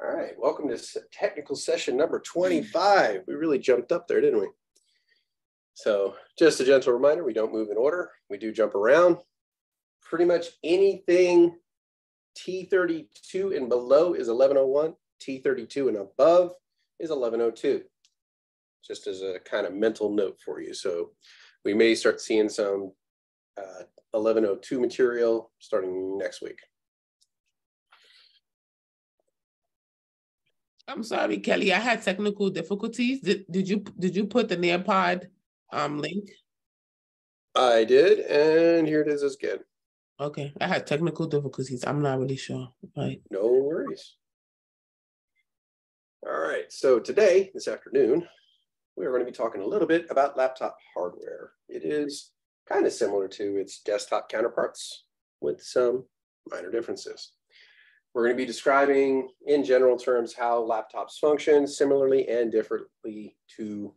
All right, welcome to technical session number 25. We really jumped up there, didn't we? So just a gentle reminder, we don't move in order. We do jump around. Pretty much anything T32 and below is 1101. T32 and above is 1102. Just as a kind of mental note for you. So we may start seeing some 1102 material starting next week. I'm sorry, Kelly. I had technical difficulties. Did you put the Nearpod link? I did, and here it is again. Okay, I had technical difficulties. I'm not really sure. Right. No worries. All right, so today, this afternoon, we are going to be talking a little bit about laptop hardware. It is kind of similar to its desktop counterparts with some minor differences. We're going to be describing in general terms how laptops function similarly and differently to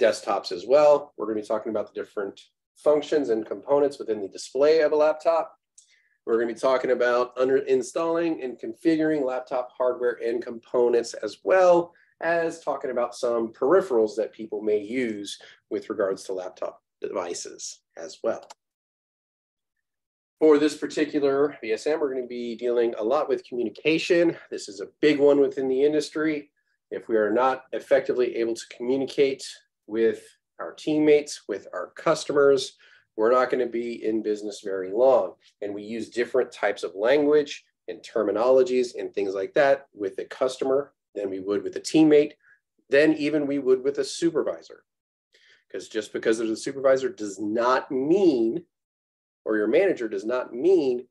desktops as well. We're going to be talking about the different functions and components within the display of a laptop. We're going to be talking about installing and configuring laptop hardware and components, as well as talking about some peripherals that people may use with regards to laptop devices as well. For this particular BSM, we're going to be dealing a lot with communication. This is a big one within the industry. If we are not effectively able to communicate with our teammates, with our customers, we're not going to be in business very long. And we use different types of language and terminologies and things like that with a customer than we would with a teammate, than even we would with a supervisor. Because just because there's a supervisor does not mean, or your manager does not mean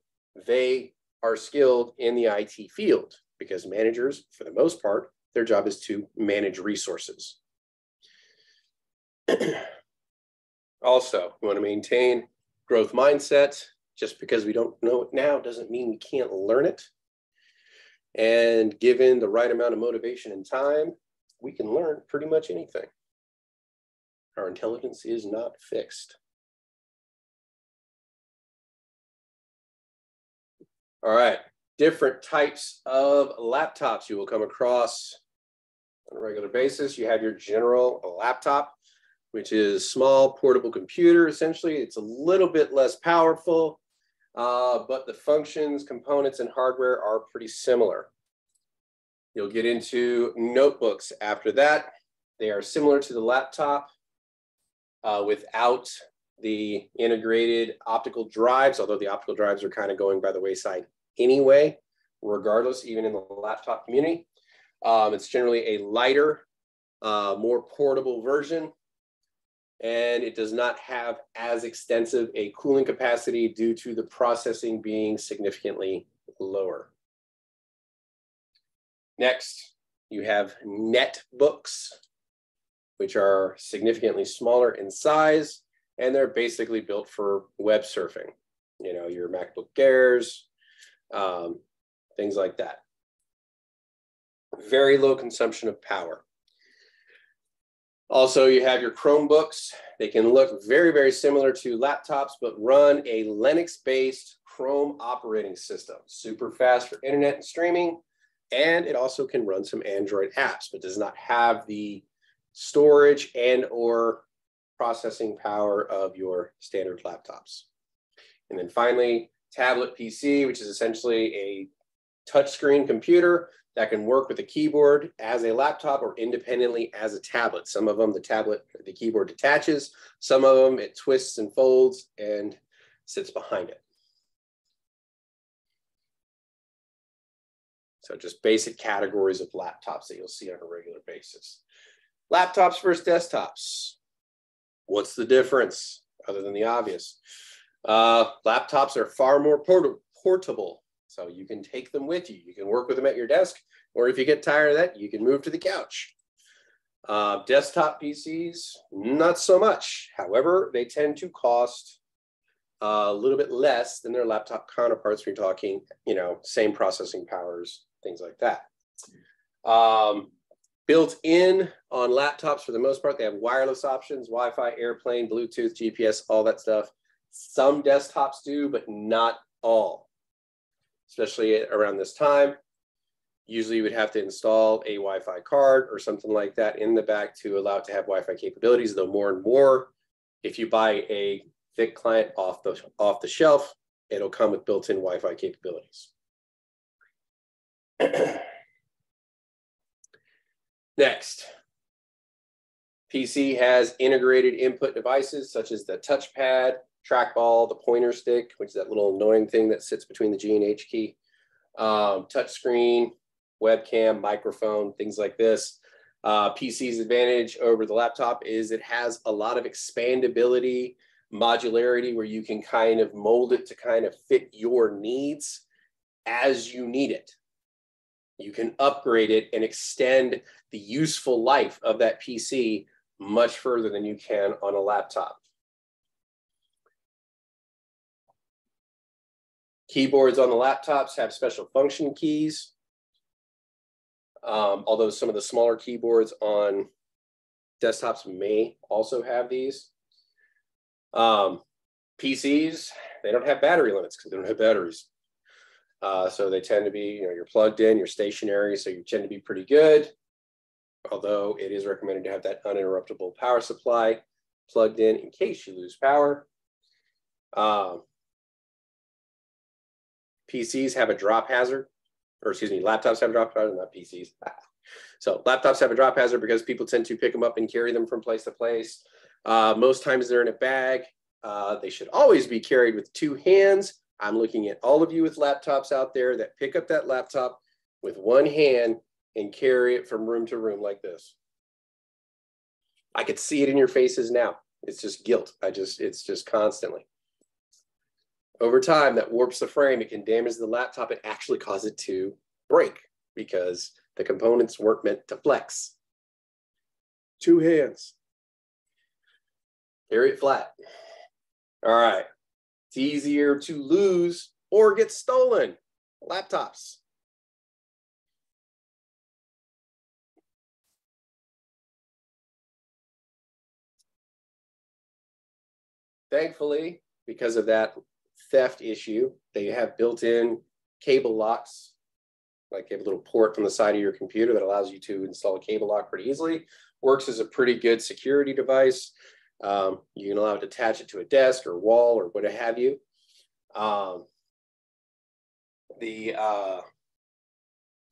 they are skilled in the IT field, because managers, for the most part, their job is to manage resources. Also, we want to maintain growth mindset. Just because we don't know it now doesn't mean we can't learn it. And given the right amount of motivation and time, we can learn pretty much anything. Our intelligence is not fixed. All right, different types of laptops you will come across on a regular basis. You have your general laptop, which is small portable computer. Essentially, it's a little bit less powerful, but the functions, components, and hardware are pretty similar. You'll get into notebooks after that. They are similar to the laptop without the integrated optical drives, although the optical drives are kind of going by the wayside anyway, regardless, even in the laptop community. It's generally a lighter, more portable version, and it does not have as extensive a cooling capacity due to the processing being significantly lower. Next, you have netbooks, which are significantly smaller in size, and they're basically built for web surfing. You know, your MacBook Airs, things like that. Very low consumption of power. Also, you have your Chromebooks. They can look very, very similar to laptops, but run a Linux-based Chrome operating system. Super fast for internet and streaming, and it also can run some Android apps, but does not have the storage and or processing power of your standard laptops. And then finally, tablet PC, which is essentially a touchscreen computer that can work with a keyboard as a laptop or independently as a tablet. Some of them, the keyboard detaches. Some of them, it twists and folds and sits behind it. So just basic categories of laptops that you'll see on a regular basis. Laptops versus desktops. What's the difference other than the obvious? Laptops are far more portable, so you can take them with you. You can work with them at your desk, or if you get tired of that, you can move to the couch. Desktop PCs, not so much. However, they tend to cost a little bit less than their laptop counterparts. We're talking, you know, same processing powers, things like that. Built in on laptops, for the most part, they have wireless options, Wi-Fi, airplane, Bluetooth, GPS, all that stuff. Some desktops do, but not all, especially around this time. Usually you would have to install a Wi-Fi card or something like that in the back to allow it to have Wi-Fi capabilities, though more and more, if you buy a thick client off the shelf, it'll come with built-in Wi-Fi capabilities. Next, PC has integrated input devices such as the touchpad, trackball, the pointer stick, which is that little annoying thing that sits between the G and H key, touch screen, webcam, microphone, things like this. PC's advantage over the laptop is it has a lot of expandability, modularity, where you can kind of mold it to kind of fit your needs as you need it. You can upgrade it and extend the useful life of that PC much further than you can on a laptop. Keyboards on the laptops have special function keys, although some of the smaller keyboards on desktops may also have these. PCs, they don't have battery limits because they don't have batteries. So they tend to be, you're plugged in, you're stationary, so you tend to be pretty good. Although it is recommended to have that uninterruptible power supply plugged in case you lose power. PCs have a drop hazard, or excuse me, laptops have a drop hazard, not PCs. So laptops have a drop hazard because people tend to pick them up and carry them from place to place. Most times they're in a bag. They should always be carried with two hands. I'm looking at all of you with laptops out there that pick up that laptop with one hand and carry it from room to room like this. I could see it in your faces now. It's just guilt. It's just constantly. Over time, that warps the frame. It can damage the laptop and actually cause it to break because the components weren't meant to flex. Two hands. Carry it flat. All right. It's easier to lose or get stolen. Laptops. Thankfully, because of that theft issue, they have built-in cable locks. Like you have a little port on the side of your computer that allows you to install a cable lock pretty easily. Works as a pretty good security device. You can allow it to attach it to a desk or wall or what have you. The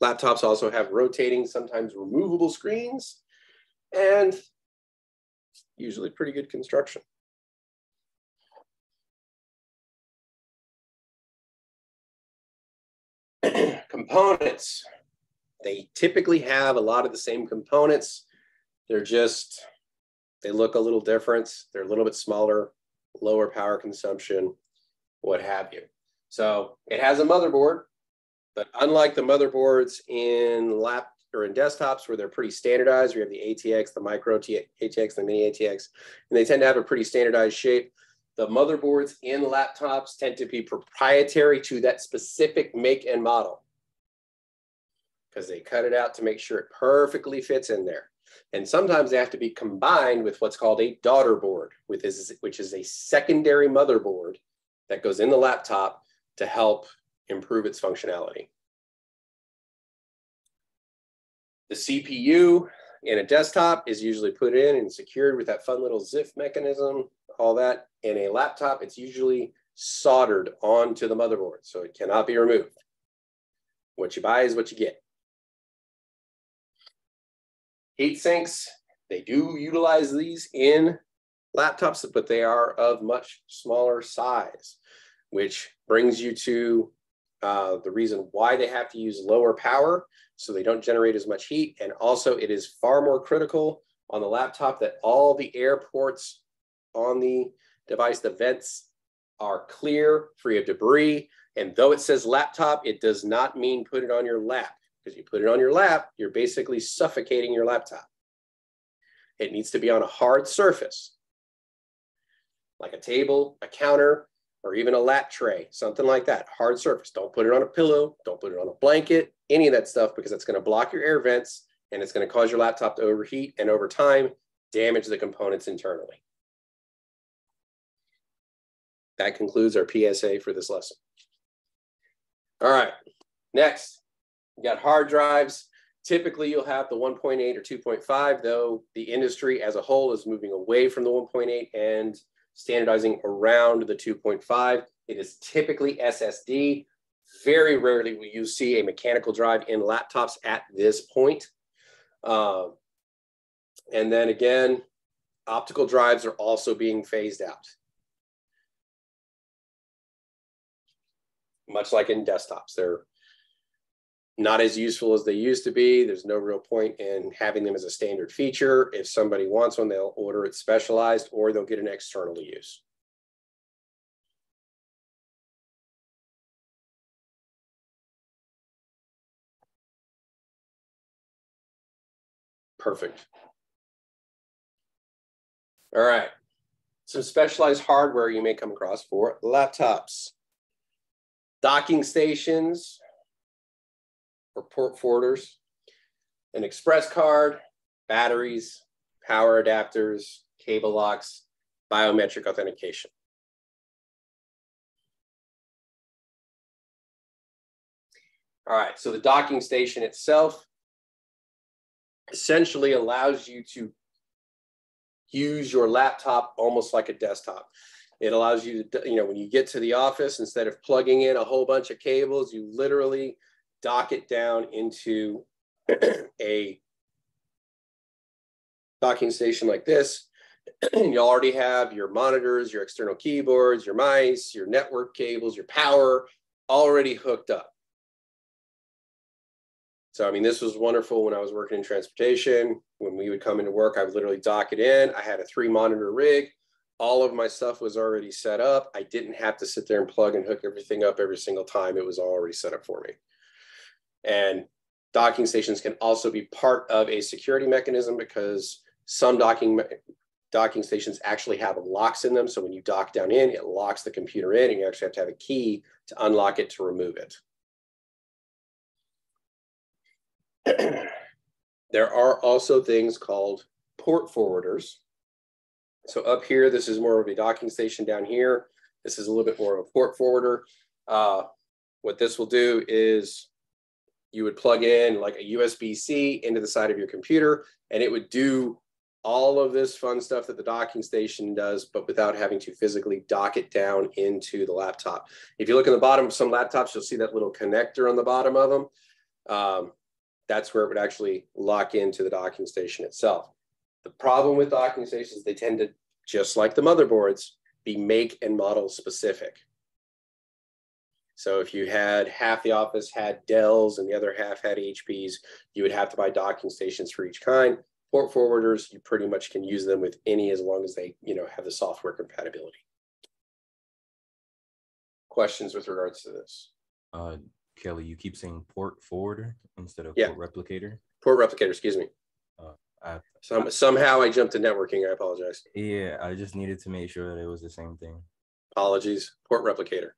laptops also have rotating, sometimes removable screens, and usually pretty good construction. Components. They typically have a lot of the same components. They're just, they look a little different. They're a little bit smaller, lower power consumption, what have you. So it has a motherboard, but unlike the motherboards in lap or in desktops where they're pretty standardized, we have the ATX, the micro ATX, the mini ATX, and they tend to have a pretty standardized shape. The motherboards in laptops tend to be proprietary to that specific make and model because they cut it out to make sure it perfectly fits in there. And sometimes they have to be combined with what's called a daughter board, which is a secondary motherboard that goes in the laptop to help improve its functionality. The CPU in a desktop is usually put in and secured with that fun little ZIF mechanism, all that. In a laptop, it's usually soldered onto the motherboard, so it cannot be removed. What you buy is what you get. Heat sinks, they do utilize these in laptops, but they are of much smaller size, which brings you to the reason why they have to use lower power so they don't generate as much heat. And also it is far more critical on the laptop that all the air ports on the device, the vents, are clear, free of debris. And though it says laptop, it does not mean put it on your lap, because you put it on your lap, you're basically suffocating your laptop. It needs to be on a hard surface, like a table, a counter, or even a lap tray, something like that, hard surface. Don't put it on a pillow, don't put it on a blanket, any of that stuff, because it's gonna block your air vents and it's gonna cause your laptop to overheat and over time, damage the components internally. That concludes our PSA for this lesson. All right, next, You got hard drives. Typically, you'll have the 1.8 or 2.5, though the industry as a whole is moving away from the 1.8 and standardizing around the 2.5. It is typically SSD. Very rarely will you see a mechanical drive in laptops at this point. And then again, optical drives are also being phased out. Much like in desktops, they're not as useful as they used to be. There's no real point in having them as a standard feature. If somebody wants one, they'll order it specialized or they'll get an external to use. Perfect. All right. Some specialized hardware you may come across for laptops. Docking stations or port forwarders, an express card, batteries, power adapters, cable locks, biometric authentication. All right, so the docking station itself essentially allows you to use your laptop almost like a desktop. It allows you to, when you get to the office, instead of plugging in a whole bunch of cables, you literally dock it down into a docking station like this. You already have your monitors, your external keyboards, your mice, your network cables, your power already hooked up. So, I mean, this was wonderful when I was working in transportation. When we would come into work, I would literally dock it in. I had a 3-monitor rig. All of my stuff was already set up. I didn't have to sit there and plug and hook everything up every single time. It was already set up for me. And docking stations can also be part of a security mechanism because some docking stations actually have locks in them. So when you dock down in, it locks the computer in and you actually have to have a key to unlock it to remove it. There are also things called port forwarders. So up here, this is more of a docking station. Down here, this is a little bit more of a port forwarder. What this will do is you would plug in like a USB-C into the side of your computer, and it would do all of this fun stuff that the docking station does, but without having to physically dock it down into the laptop. If you look at the bottom of some laptops, you'll see that little connector on the bottom of them. That's where it would actually lock into the docking station itself. The problem with docking stations, they tend to, just like the motherboards, be make and model specific. So if you had half the office had Dells and the other half had HPs, you would have to buy docking stations for each kind. Port forwarders, you pretty much can use them with any as long as they, have the software compatibility. Questions with regards to this? Kelly, you keep saying port forwarder instead of port replicator? Port replicator, excuse me. Somehow I jumped to networking. I apologize. Yeah, I just needed to make sure that it was the same thing. Apologies. Port replicator.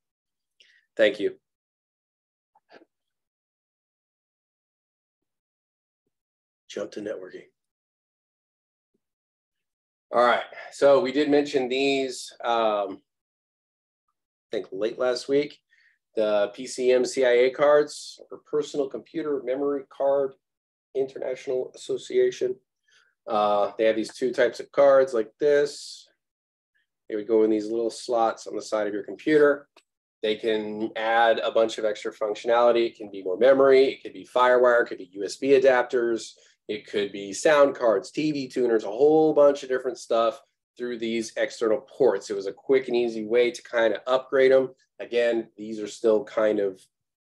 Thank you. Jump to networking. All right. So we did mention these, I think late last week, the PCMCIA cards, or Personal Computer Memory Card International Association. They have these 2 types of cards like this. They would go in these little slots on the side of your computer. They can add a bunch of extra functionality. It can be more memory. It could be FireWire. It could be USB adapters. It could be sound cards, TV tuners, a whole bunch of different stuff through these external ports. It was a quick and easy way to kind of upgrade them. Again, these are still kind of,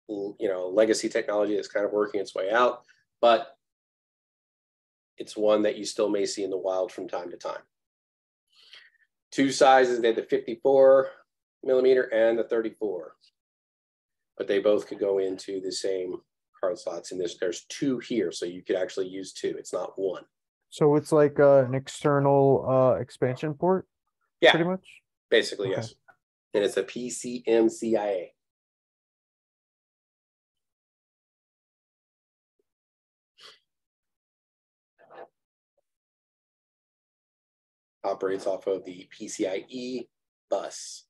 legacy technology that's kind of working its way out, but it's one that you still may see in the wild from time to time. 2 sizes, they had the 54 millimeter and the 34, but they both could go into the same card slots. And there's 2 here, so you could actually use 2. It's not 1. So it's like an external expansion port? Yeah, pretty much? Basically, okay. Yes. And it's a PCMCIA. Operates off of the PCIe bus.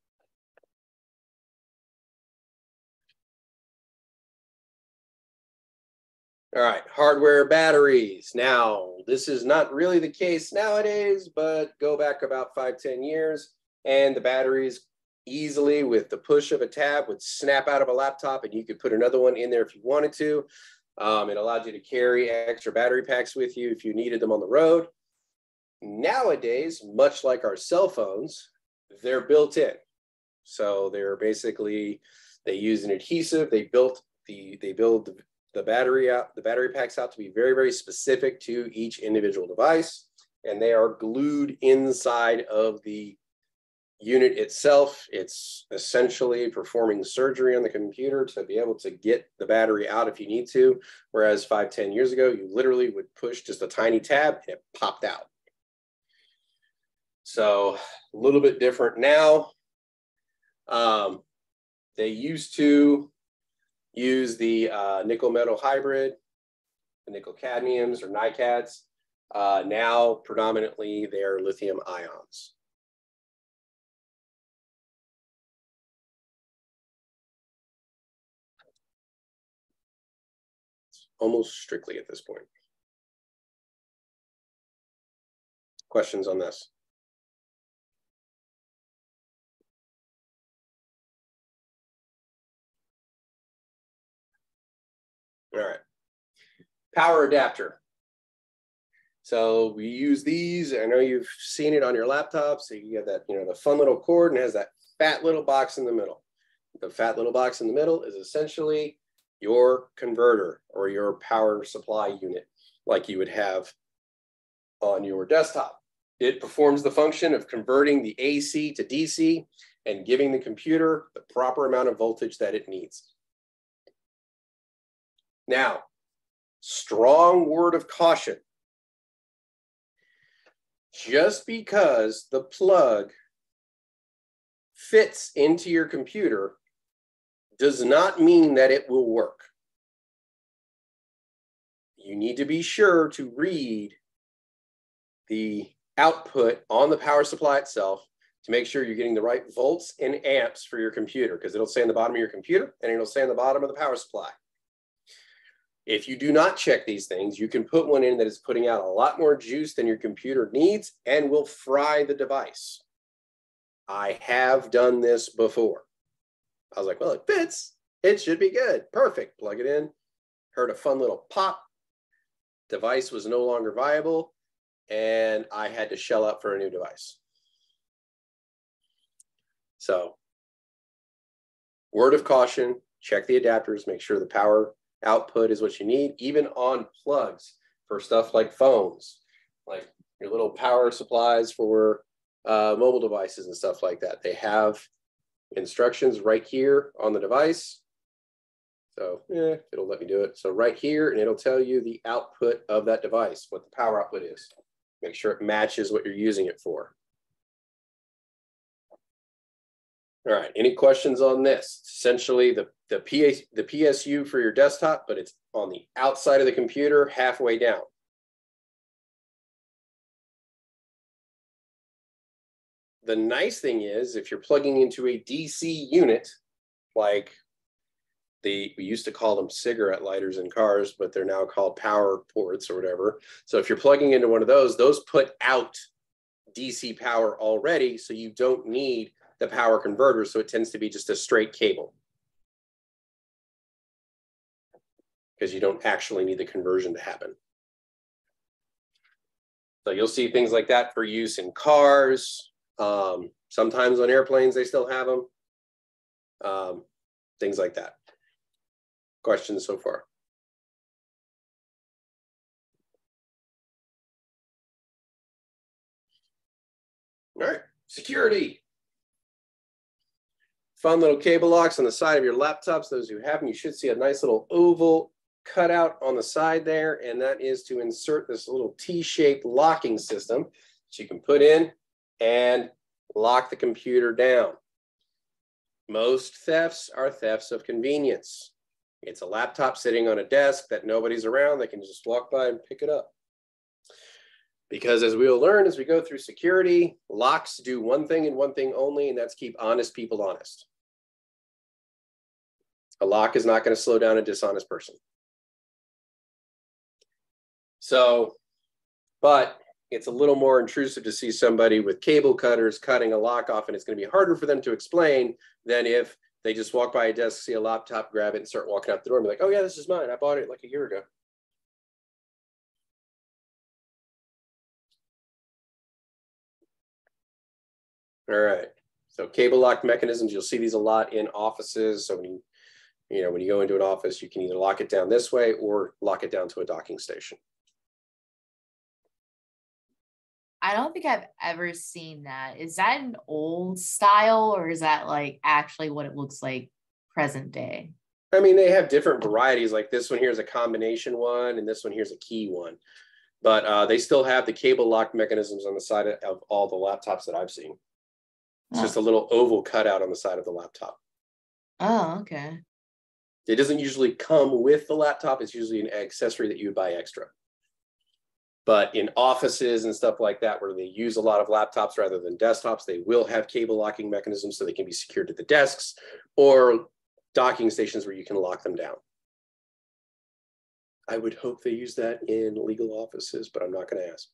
All right, hardware batteries. Now, this is not really the case nowadays, but go back about 5–10 years, and the batteries easily, with the push of a tab, would snap out of a laptop, and you could put another one in there if you wanted to. It allowed you to carry extra battery packs with you if you needed them on the road. Nowadays, much like our cell phones, they're built in. So they're basically, they use an adhesive. They build the battery packs out to be very, very specific to each individual device, and they are glued inside of the unit itself. It's essentially performing surgery on the computer to be able to get the battery out if you need to, whereas 5–10 years ago, you literally would push just a tiny tab and it popped out. So a little bit different now. They used to use the nickel metal hybrid, the nickel cadmiums or NiCads. Now, predominantly, they're lithium ions. Almost strictly at this point. Questions on this? All right. Power adapter. So we use these. I know you've seen it on your laptop. So you have that, the fun little cord, and it has that fat little box in the middle. The fat little box in the middle is essentially your converter or your power supply unit, like you would have on your desktop. It performs the function of converting the AC to DC and giving the computer the proper amount of voltage that it needs. Now, strong word of caution. Just because the plug fits into your computer does not mean that it will work. You need to be sure to read the output on the power supply itself to make sure you're getting the right volts and amps for your computer, because it'll say on the bottom of your computer and it'll say on the bottom of the power supply. If you do not check these things, you can put one in that is putting out a lot more juice than your computer needs and will fry the device. I have done this before. I was like, well, it fits. It should be good. Perfect. Plug it in. Heard a fun little pop. Device was no longer viable, and I had to shell out for a new device. So, word of caution, check the adapters, make sure the power output is what you need, even on plugs for stuff like phones, like your little power supplies for mobile devices and stuff like that. They have instructions right here on the device. So it'll let me do it. So right here, and it'll tell you the output of that device, what the power output is. Make sure it matches what you're using it for. All right, any questions on this? Essentially the PSU for your desktop, but it's on the outside of the computer, halfway down. The nice thing is, if you're plugging into a DC unit, like we used to call them cigarette lighters in cars, but they're now called power ports or whatever. So if you're plugging into one of those put out DC power already, so you don't need the power converter, so it tends to be just a straight cable, because you don't actually need the conversion to happen. So you'll see things like that for use in cars. Sometimes on airplanes, they still have them. Things like that. Questions so far? All right, security. Fun little cable locks on the side of your laptops. Those who have them, you should see a nice little oval cutout on the side there, and that is to insert this little T-shaped locking system that you can put in and lock the computer down. Most thefts are thefts of convenience. It's a laptop sitting on a desk that nobody's around. They can just walk by and pick it up. Because as we'll learn as we go through security, locks do one thing and one thing only, and that's keep honest people honest. A lock is not going to slow down a dishonest person. So, but it's a little more intrusive to see somebody with cable cutters cutting a lock off, and it's going to be harder for them to explain than if they just walk by a desk, see a laptop, grab it, and start walking out the door and be like, oh yeah, this is mine. I bought it like a year ago. All right. So cable lock mechanisms, you'll see these a lot in offices. So when you go into an office, you can either lock it down this way or lock it down to a docking station. I don't think I've ever seen that. Is that an old style, or is that like actually what it looks like present day? I mean, they have different varieties. Like this one here is a combination one, and this one here is a key one. But they still have the cable lock mechanisms on the side of all the laptops that I've seen. It's just a little oval cutout on the side of the laptop. Oh, okay. It doesn't usually come with the laptop. It's usually an accessory that you would buy extra. But in offices and stuff like that, where they use a lot of laptops rather than desktops, they will have cable locking mechanisms so they can be secured to the desks or docking stations where you can lock them down. I would hope they use that in legal offices, but I'm not going to ask.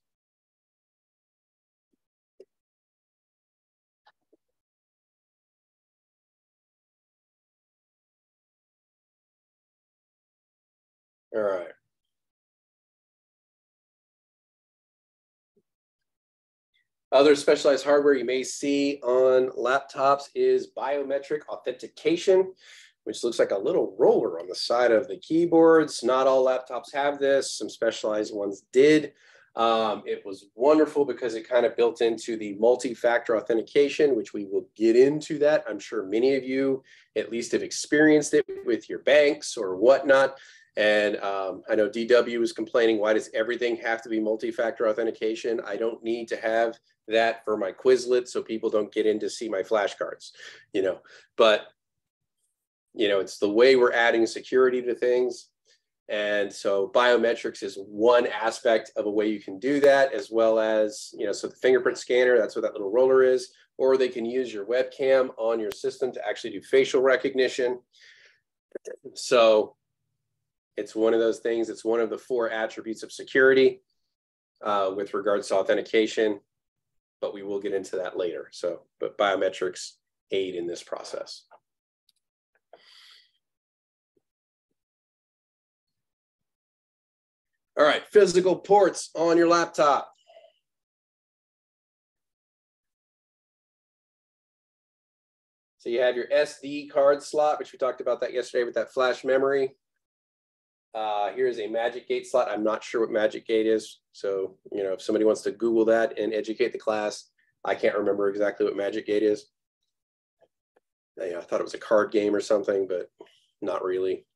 All right. Other specialized hardware you may see on laptops is biometric authentication, which looks like a little roller on the side of the keyboards. Not all laptops have this. Some specialized ones did. It was wonderful because it kind of built into the multi-factor authentication, which we will get into that. I'm sure many of you at least have experienced it with your banks or whatnot. And I know DW was complaining, why does everything have to be multi-factor authentication? I don't need to have that for my Quizlet so people don't get in to see my flashcards, but it's the way we're adding security to things. And so biometrics is one aspect of a way you can do that, as well as, so the fingerprint scanner, that's what that little roller is, or they can use your webcam on your system to actually do facial recognition. So it's one of those things. It's one of the 4 attributes of security with regards to authentication, but we will get into that later. So, but biometrics aid in this process. All right, physical ports on your laptop. So you have your SD card slot, which we talked about that yesterday with that flash memory. Here's a Magic Gate slot. I'm not sure what Magic Gate is. So, if somebody wants to Google that and educate the class, I can't remember exactly what Magic Gate is. I thought it was a card game or something, but not really.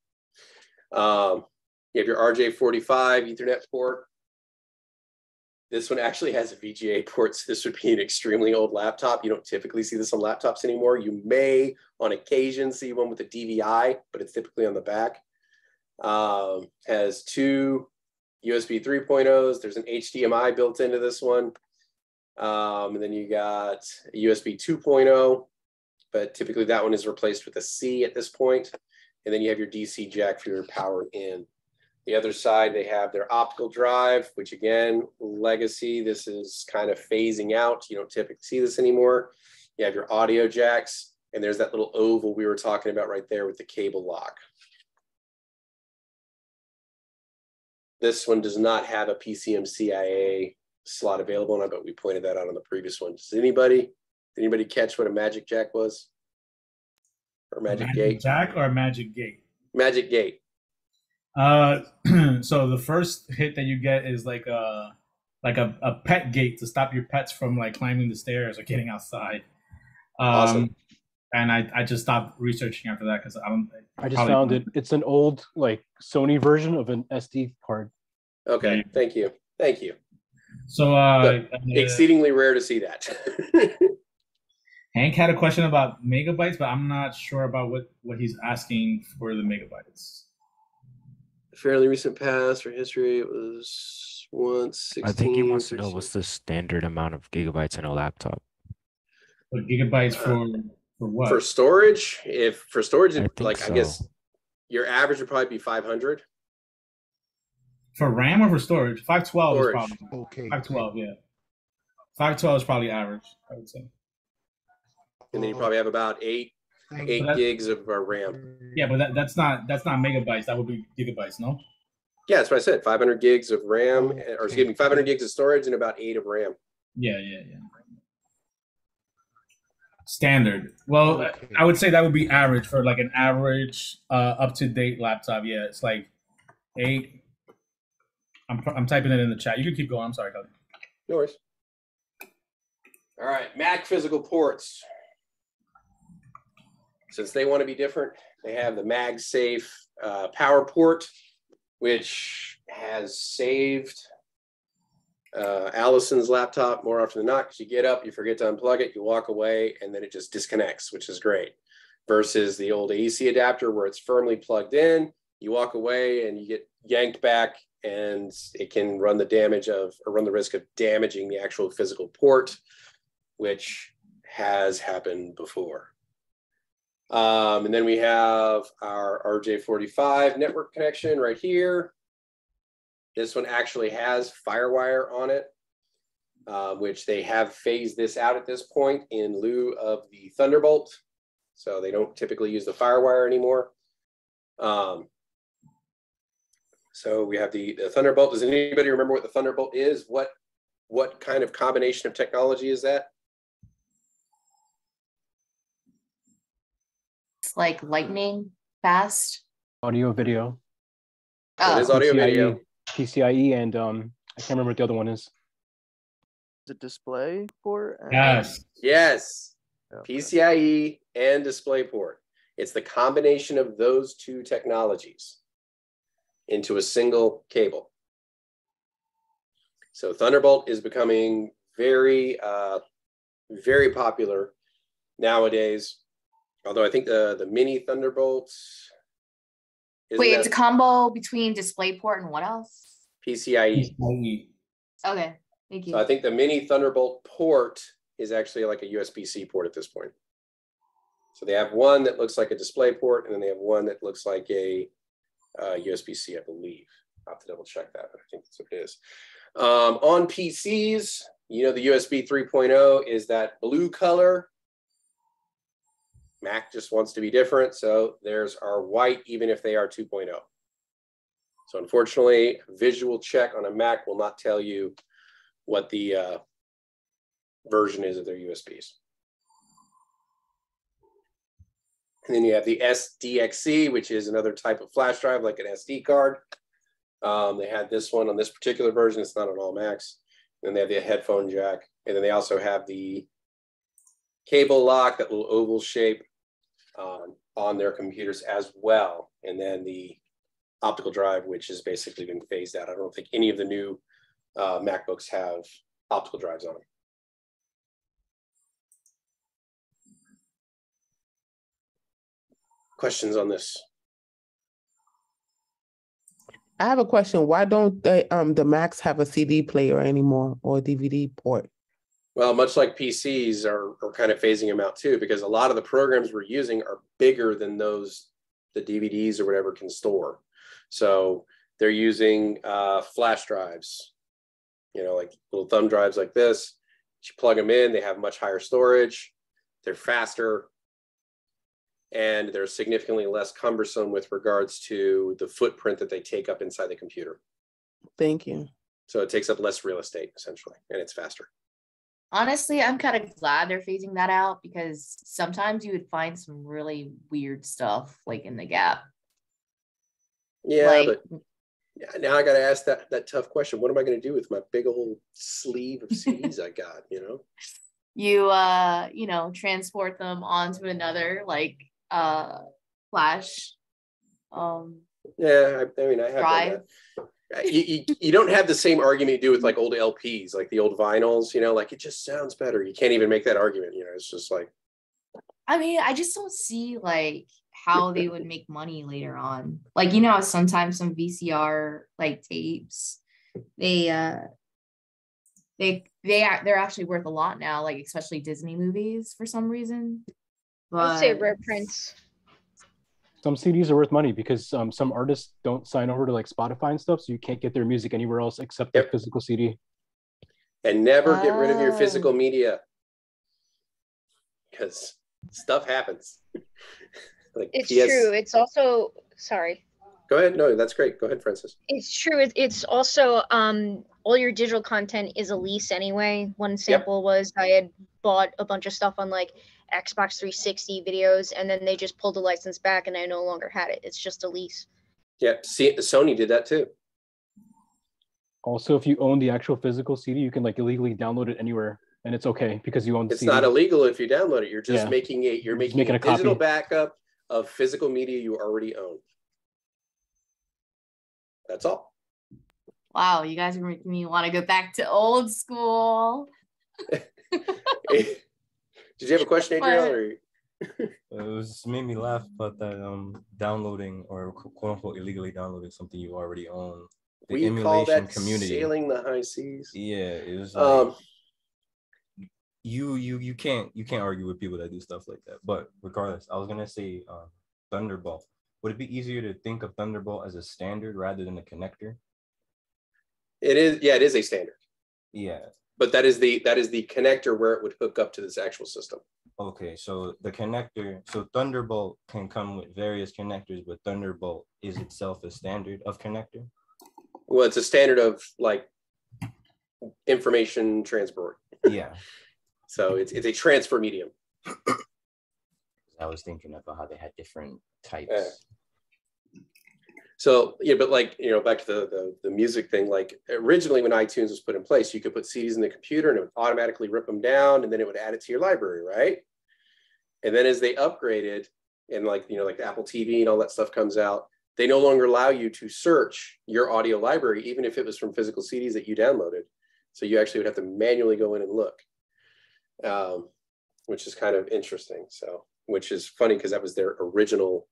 You have your RJ45 Ethernet port. This one actually has a VGA port, so this would be an extremely old laptop. You don't typically see this on laptops anymore. You may, on occasion, see one with a DVI, but it's typically on the back. Has 2 USB 3.0s. There's an HDMI built into this one. And then you got a USB 2.0, but typically that one is replaced with a C at this point. And then you have your DC jack for your power in. The other side, they have their optical drive, which again, legacy, this is kind of phasing out. You don't typically see this anymore. You have your audio jacks, and there's that little oval we were talking about right there with the cable lock. This one does not have a PCMCIA slot available on it, but we pointed that out on the previous one. Did anybody catch what a Magic Jack was? Or Magic Gate? Jack or Magic Gate? Magic Gate. So the first hit that you get is like a pet gate to stop your pets from like climbing the stairs or getting outside. Awesome. And I just stopped researching after that because I just found it. It's an old like Sony version of an SD card. Okay, thank you. So exceedingly rare to see that. Hank had a question about megabytes, but I'm not sure about what he's asking for the megabytes. Fairly recent past or history, it was once 16. I think he wants to know what's the standard amount of gigabytes in a laptop. What gigabytes for what? For storage? I guess your average would probably be 500. For RAM or for storage? 512 is Storage. probably Okay. 512. Yeah, 512 is probably average, I would say. And then you probably have about eight gigs of RAM. Yeah, but that's not megabytes. That would be gigabytes, no? Yeah, that's what I said. 500 gigs of RAM, or excuse me, 500 gigs of storage and about 8 of RAM. Yeah. Standard. Well, I would say that would be average for like an average up-to-date laptop. Yeah, it's like 8. I'm typing it in the chat. You can keep going. I'm sorry, Cody. No worries. All right, Mac physical ports. Since they want to be different, they have the MagSafe power port, which has saved Allison's laptop more often than not, because you get up, you forget to unplug it, you walk away, and then it just disconnects, which is great. Versus the old AC adapter where it's firmly plugged in, you walk away and you get yanked back, and it can run the risk of damaging the actual physical port, which has happened before. And then we have our RJ45 network connection right here. This one actually has FireWire on it, which they have phased this out at this point in lieu of the Thunderbolt. So they don't typically use the FireWire anymore. So we have the Thunderbolt. Does anybody remember what the Thunderbolt is? What kind of combination of technology is that? Like lightning fast. Audio video. It is audio video. PCIe and I can't remember what the other one is. The display port? Yes. Okay. PCIe and DisplayPort. It's the combination of those two technologies into a single cable. So Thunderbolt is becoming very, very popular nowadays. Although I think the mini Thunderbolts. Wait, it's a combo between DisplayPort and what else? PCIe. Okay, thank you. So I think the mini Thunderbolt port is actually like a USB-C port at this point. So they have one that looks like a DisplayPort, and then they have one that looks like a USB-C, I believe. I'll have to double check that, but I think that's what it is. On PCs, you know, the USB 3.0 is that blue color. Mac just wants to be different, so there's our white, even if they are 2.0. So unfortunately, visual check on a Mac will not tell you what the version is of their USBs. And then you have the SDXC, which is another type of flash drive, like an SD card. They had this one on this particular version. It's not on all Macs. And then they have the headphone jack. And then they also have the cable lock, that little oval shape on their computers as well. And then the optical drive, which has basically been phased out. I don't think any of the new MacBooks have optical drives on them. Questions on this? I have a question. Why don't they, the Macs have a CD player anymore or a DVD port? Well, much like PCs are kind of phasing them out too, because a lot of the programs we're using are bigger than those the DVDs or whatever can store. So they're using flash drives, you know, like little thumb drives like this. You plug them in, they have much higher storage, they're faster, and they're significantly less cumbersome with regards to the footprint that they take up inside the computer. Thank you. So it takes up less real estate, essentially, and it's faster. Honestly, I'm kind of glad they're phasing that out, because sometimes you would find some really weird stuff like in the Gap. Yeah, like, but now I got to ask that tough question. What am I going to do with my big old sleeve of CDs I got, you know? You know, transport them onto another like flash Yeah, I mean, I have drive. You don't have the same argument you do with like old LPs, like the old vinyls, you know, like it just sounds better. You can't even make that argument, you know, it's just like. I mean, I just don't see like how they would make money later on. Like, you know, sometimes some VCR like tapes, they're actually worth a lot now, like especially Disney movies for some reason. But I'd say rare prints. Some CDs are worth money because some artists don't sign over to like Spotify and stuff, so you can't get their music anywhere else except the physical CD. And never get rid of your physical media, because stuff happens. Like it's true. It's also, sorry. Go ahead. No, that's great. Go ahead, Francis. It's true. It's also all your digital content is a lease anyway. One sample was I had bought a bunch of stuff on like Xbox 360 videos, and then they just pulled the license back, and I no longer had it. It's just a lease. Yeah, see, Sony did that too. Also, if you own the actual physical CD, you can like illegally download it anywhere, and it's okay because you own the CD. It's not illegal if you download it. You're just making a digital backup of physical media you already own. That's all. Wow, you guys are making me want to go back to old school. Did you have a question, Adriel? It was made me laugh about that downloading or quote unquote illegally downloading something you already own. The we emulation call that community. Sailing the high seas. Yeah, it was like you can't argue with people that do stuff like that. But regardless, I was gonna say Thunderbolt. Would it be easier to think of Thunderbolt as a standard rather than a connector? It is. Yeah, it is a standard. Yeah. But that is the connector where it would hook up to this actual system. Okay, so the connector, so Thunderbolt can come with various connectors, but Thunderbolt is itself a standard of connector? Well, it's a standard of like information transport. Yeah. So it's a transfer medium. I was thinking about how they had different types. So yeah, but like, you know, back to the music thing, like originally when iTunes was put in place, you could put CDs in the computer and it would automatically rip them down and then it would add it to your library, right? And then as they upgraded and like, you know, like the Apple TV and all that stuff comes out, they no longer allow you to search your audio library, even if it was from physical CDs that you downloaded. So you actually would have to manually go in and look, which is kind of interesting. So, which is funny because that was their original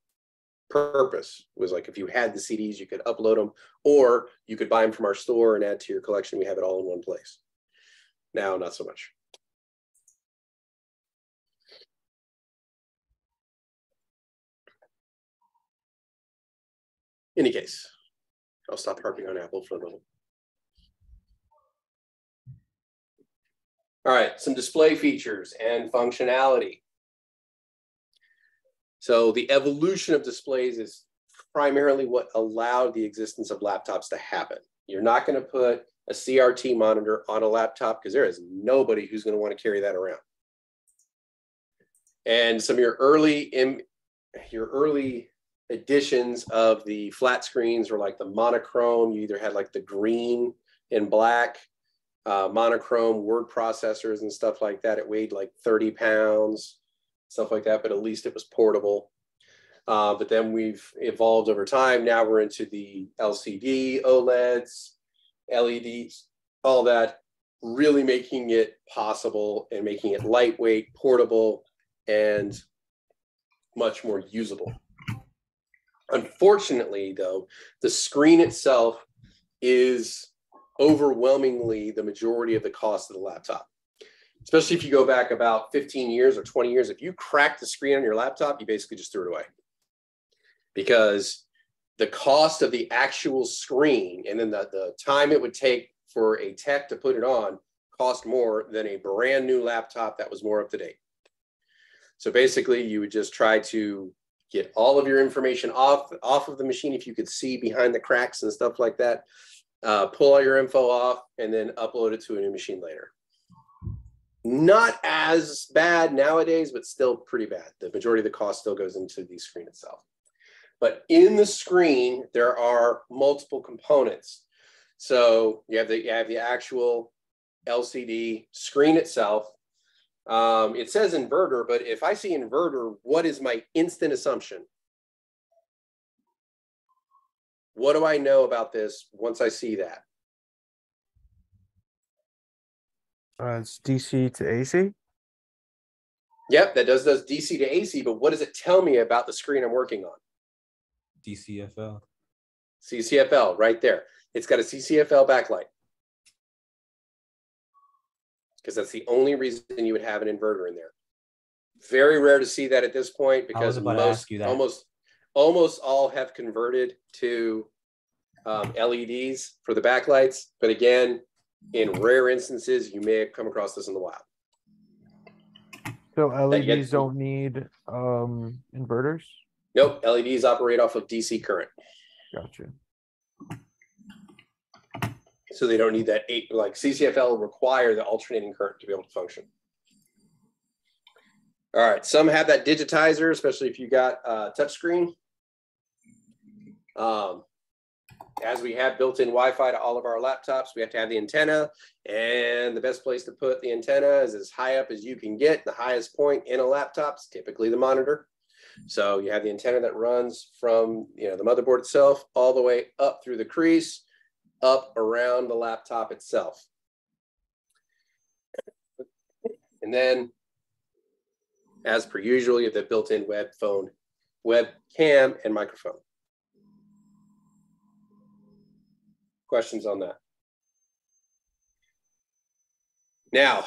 purpose, was like if you had the CDs, you could upload them, or you could buy them from our store and add to your collection. We have it all in one place. Now, not so much. In any case, I'll stop harping on Apple for a little. All right, some display features and functionality. So the evolution of displays is primarily what allowed the existence of laptops to happen. You're not going to put a CRT monitor on a laptop because there is nobody who's going to want to carry that around. And some of your early editions of the flat screens were like the monochrome. You either had like the green and black monochrome word processors and stuff like that. It weighed like 30 pounds. Stuff like that, but at least it was portable. But then we've evolved over time. Now we're into the LCD, OLEDs, LEDs, all that, really making it possible and making it lightweight, portable, and much more usable. Unfortunately, though, the screen itself is overwhelmingly the majority of the cost of the laptop. Especially if you go back about 15 years or 20 years, if you crack the screen on your laptop, you basically just threw it away. Because the cost of the actual screen and then the time it would take for a tech to put it on cost more than a brand new laptop that was more up to date. So basically, you would just try to get all of your information off of the machine if you could see behind the cracks and stuff like that, pull all your info off, and then upload it to a new machine later. Not as bad nowadays, but still pretty bad. The majority of the cost still goes into the screen itself. But in the screen, there are multiple components. So you have the actual LCD screen itself. It says inverter, but if I see inverter, what is my instant assumption? What do I know about this once I see that? It's DC to AC. Yep, that does DC to AC, but what does it tell me about the screen I'm working on? DCFL. CCFL, right there. It's got a CCFL backlight. Because that's the only reason you would have an inverter in there. Very rare to see that at this point because almost all have converted to LEDs for the backlights. But again, in rare instances, you may have come across this in the wild. So LEDs don't need inverters? Nope, LEDs operate off of DC current. Gotcha. So they don't need that like CCFL require the alternating current to be able to function. All right, some have that digitizer, especially if you got a touchscreen. As we have built-in Wi-Fi to all of our laptops, we have to have the antenna, and the best place to put the antenna is as high up as you can get. The highest point in a laptop is typically the monitor. So you have the antenna that runs from the motherboard itself all the way up through the crease, up around the laptop itself. And then, as per usual, you have the built-in webcam and microphone. Questions on that? Now,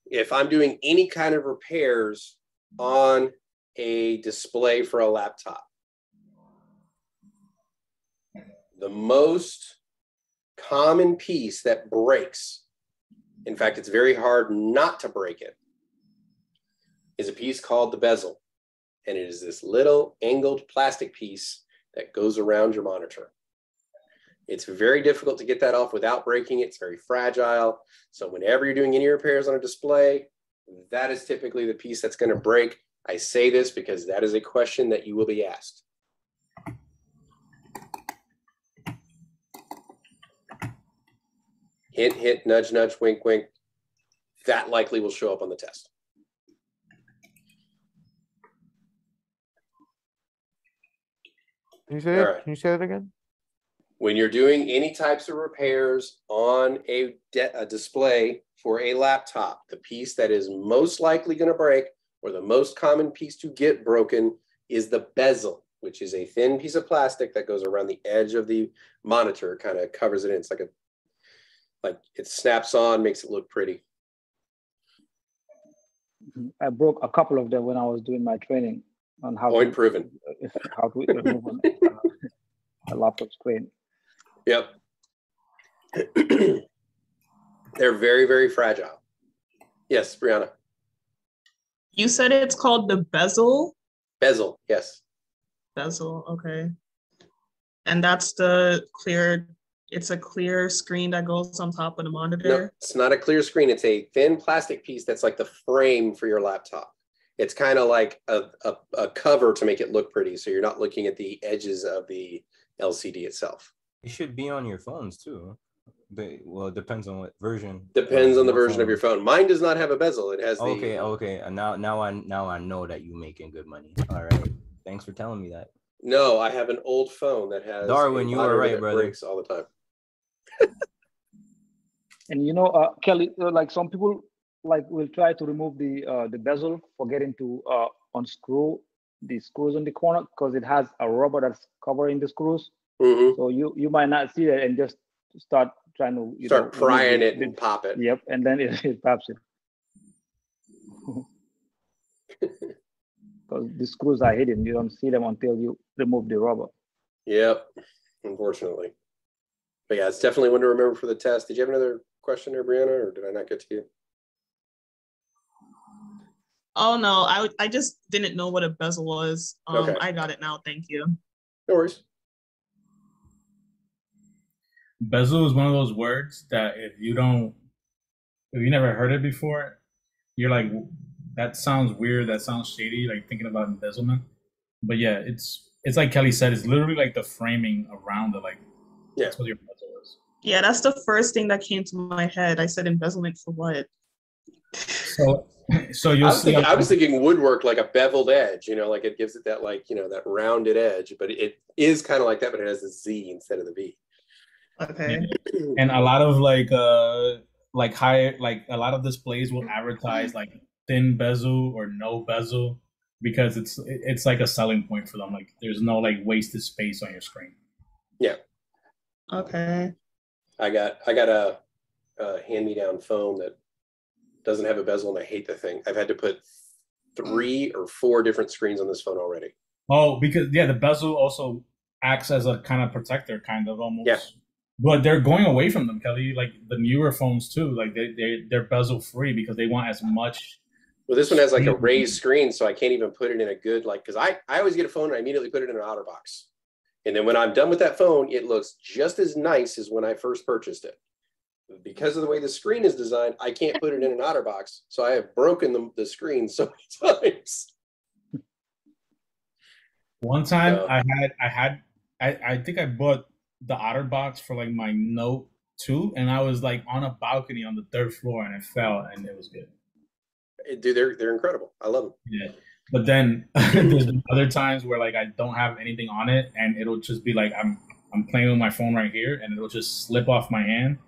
if I'm doing any kind of repairs on a display for a laptop, the most common piece that breaks, in fact, it's very hard not to break it, is a piece called the bezel. And it is this little angled plastic piece that goes around your monitor. It's very difficult to get that off without breaking it. It's very fragile. So whenever you're doing any repairs on a display, that is typically the piece that's going to break. I say this because that is a question that you will be asked. Hint, hint, nudge, nudge, wink, wink. That likely will show up on the test. Can you say that? Right. Can you say that again? When you're doing any types of repairs on a display for a laptop, the piece that is most likely going to break, or the most common piece to get broken, is the bezel, which is a thin piece of plastic that goes around the edge of the monitor, kind of covers it in. It's like it snaps on, makes it look pretty. I broke a couple of them when I was doing my training on how Point proven. How to remove a laptop screen. Yep. They're very, very fragile. Yes, Brianna. You said it's called the bezel? Bezel, yes. Bezel, okay. And that's the clear, it's a clear screen that goes on top of the monitor? No, it's not a clear screen. It's a thin plastic piece that's like the frame for your laptop. It's kind of like a cover to make it look pretty, so you're not looking at the edges of the LCD itself. It should be on your phones too. Well, it depends on what version. Depends on the version of your phone. Mine does not have a bezel. It has the... Okay. Now I know that you're making good money. All right. Thanks for telling me that. No, I have an old phone that has... Darwin, you are right, brother. Breaks all the time. And Kelly, like some people will try to remove the bezel, forgetting to unscrew the screws on the corner because it has a rubber that's covering the screws. Mm-hmm. So you might not see it and just start trying to start prying it and pop it. Yep, and then it pops it. Because the screws are hidden, you don't see them until you remove the rubber. Yep, unfortunately. But yeah, it's definitely one to remember for the test. Did you have another question there, Brianna, or did I not get to you? Oh no, I just didn't know what a bezel was. Okay. I got it now. Thank you. No worries. Bezel is one of those words that if you never heard it before, you're like, that sounds weird. That sounds shady. Like thinking about embezzlement. But yeah, it's like Kelly said. It's literally like the framing around it. Like that's what your bezel is. Yeah, that's the first thing that came to my head. I said embezzlement for what? So you'll see. I was thinking woodwork, like a beveled edge, like it gives it that that rounded edge, but it is kind of like that, but it has a Z instead of the V. Okay. And a lot of a lot of displays will advertise like thin bezel or no bezel because it's like a selling point for them. Like there's no like wasted space on your screen. Yeah. Okay. I got a hand-me-down phone that doesn't have a bezel and I hate the thing. I've had to put 3 or 4 different screens on this phone already. Oh, because yeah, the bezel also acts as a kind of protector, kind of almost. Yeah. But they're going away from them, Kelly. Like the newer phones too. Like they're bezel free because they want as much. Well, this one has like a raised screen, so I can't even put it in a good, like, because I always get a phone and I immediately put it in an OtterBox. And then when I'm done with that phone, it looks just as nice as when I first purchased it. Because of the way the screen is designed, I can't put it in an OtterBox. So I have broken the screen so many times. One time I think I bought the OtterBox for like my Note 2, and I was like on a balcony on the 3rd floor and it fell, and it was good. Dude, they're incredible. I love them. Yeah. But then there's been other times where like I don't have anything on it, and it'll just be like I'm playing with my phone right here, and it'll just slip off my hand,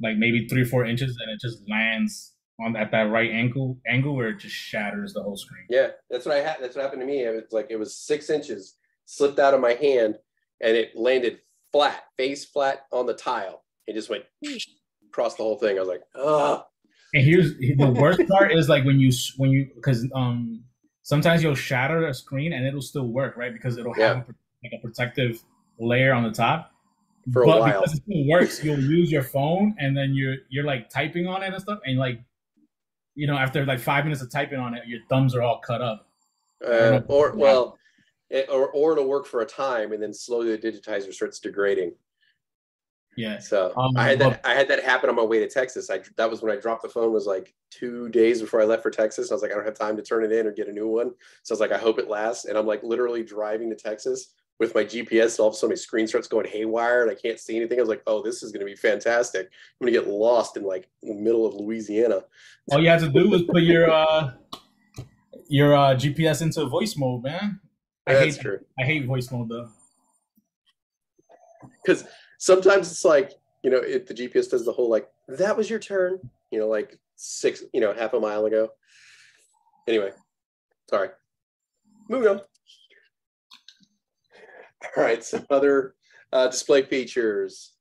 like maybe 3 or 4 inches, and it just lands on at that right angle where it just shatters the whole screen. Yeah, that's what happened to me. It was 6 inches, slipped out of my hand, and it landed flat, face flat on the tile. It just went across the whole thing. I was like, oh. And here's the worst part is like when you because sometimes you'll shatter a screen and it'll still work, right? Because it'll have like a protective layer on the top. For a while. Because it still works, you'll use your phone and then you're like typing on it and stuff, and like, you know, after like 5 minutes of typing on it, your thumbs are all cut up. Or it'll work for a time and then slowly the digitizer starts degrading. Yeah. So I had that happen on my way to Texas. That was when I dropped the phone. Was like 2 days before I left for Texas. I was like, I don't have time to turn it in or get a new one. So I was like, I hope it lasts. And I'm like literally driving to Texas with my GPS. And all of a sudden my screen starts going haywire and I can't see anything. I was like, oh, this is going to be fantastic. I'm going to get lost in like the middle of Louisiana. All you had to do was put your GPS into voice mode, man. That's true. I hate voice mode though. Because sometimes it's like, you know, the GPS does the whole like, that was your turn, you know, like half a mile ago. Anyway, sorry. Moving on. All right, some other display features.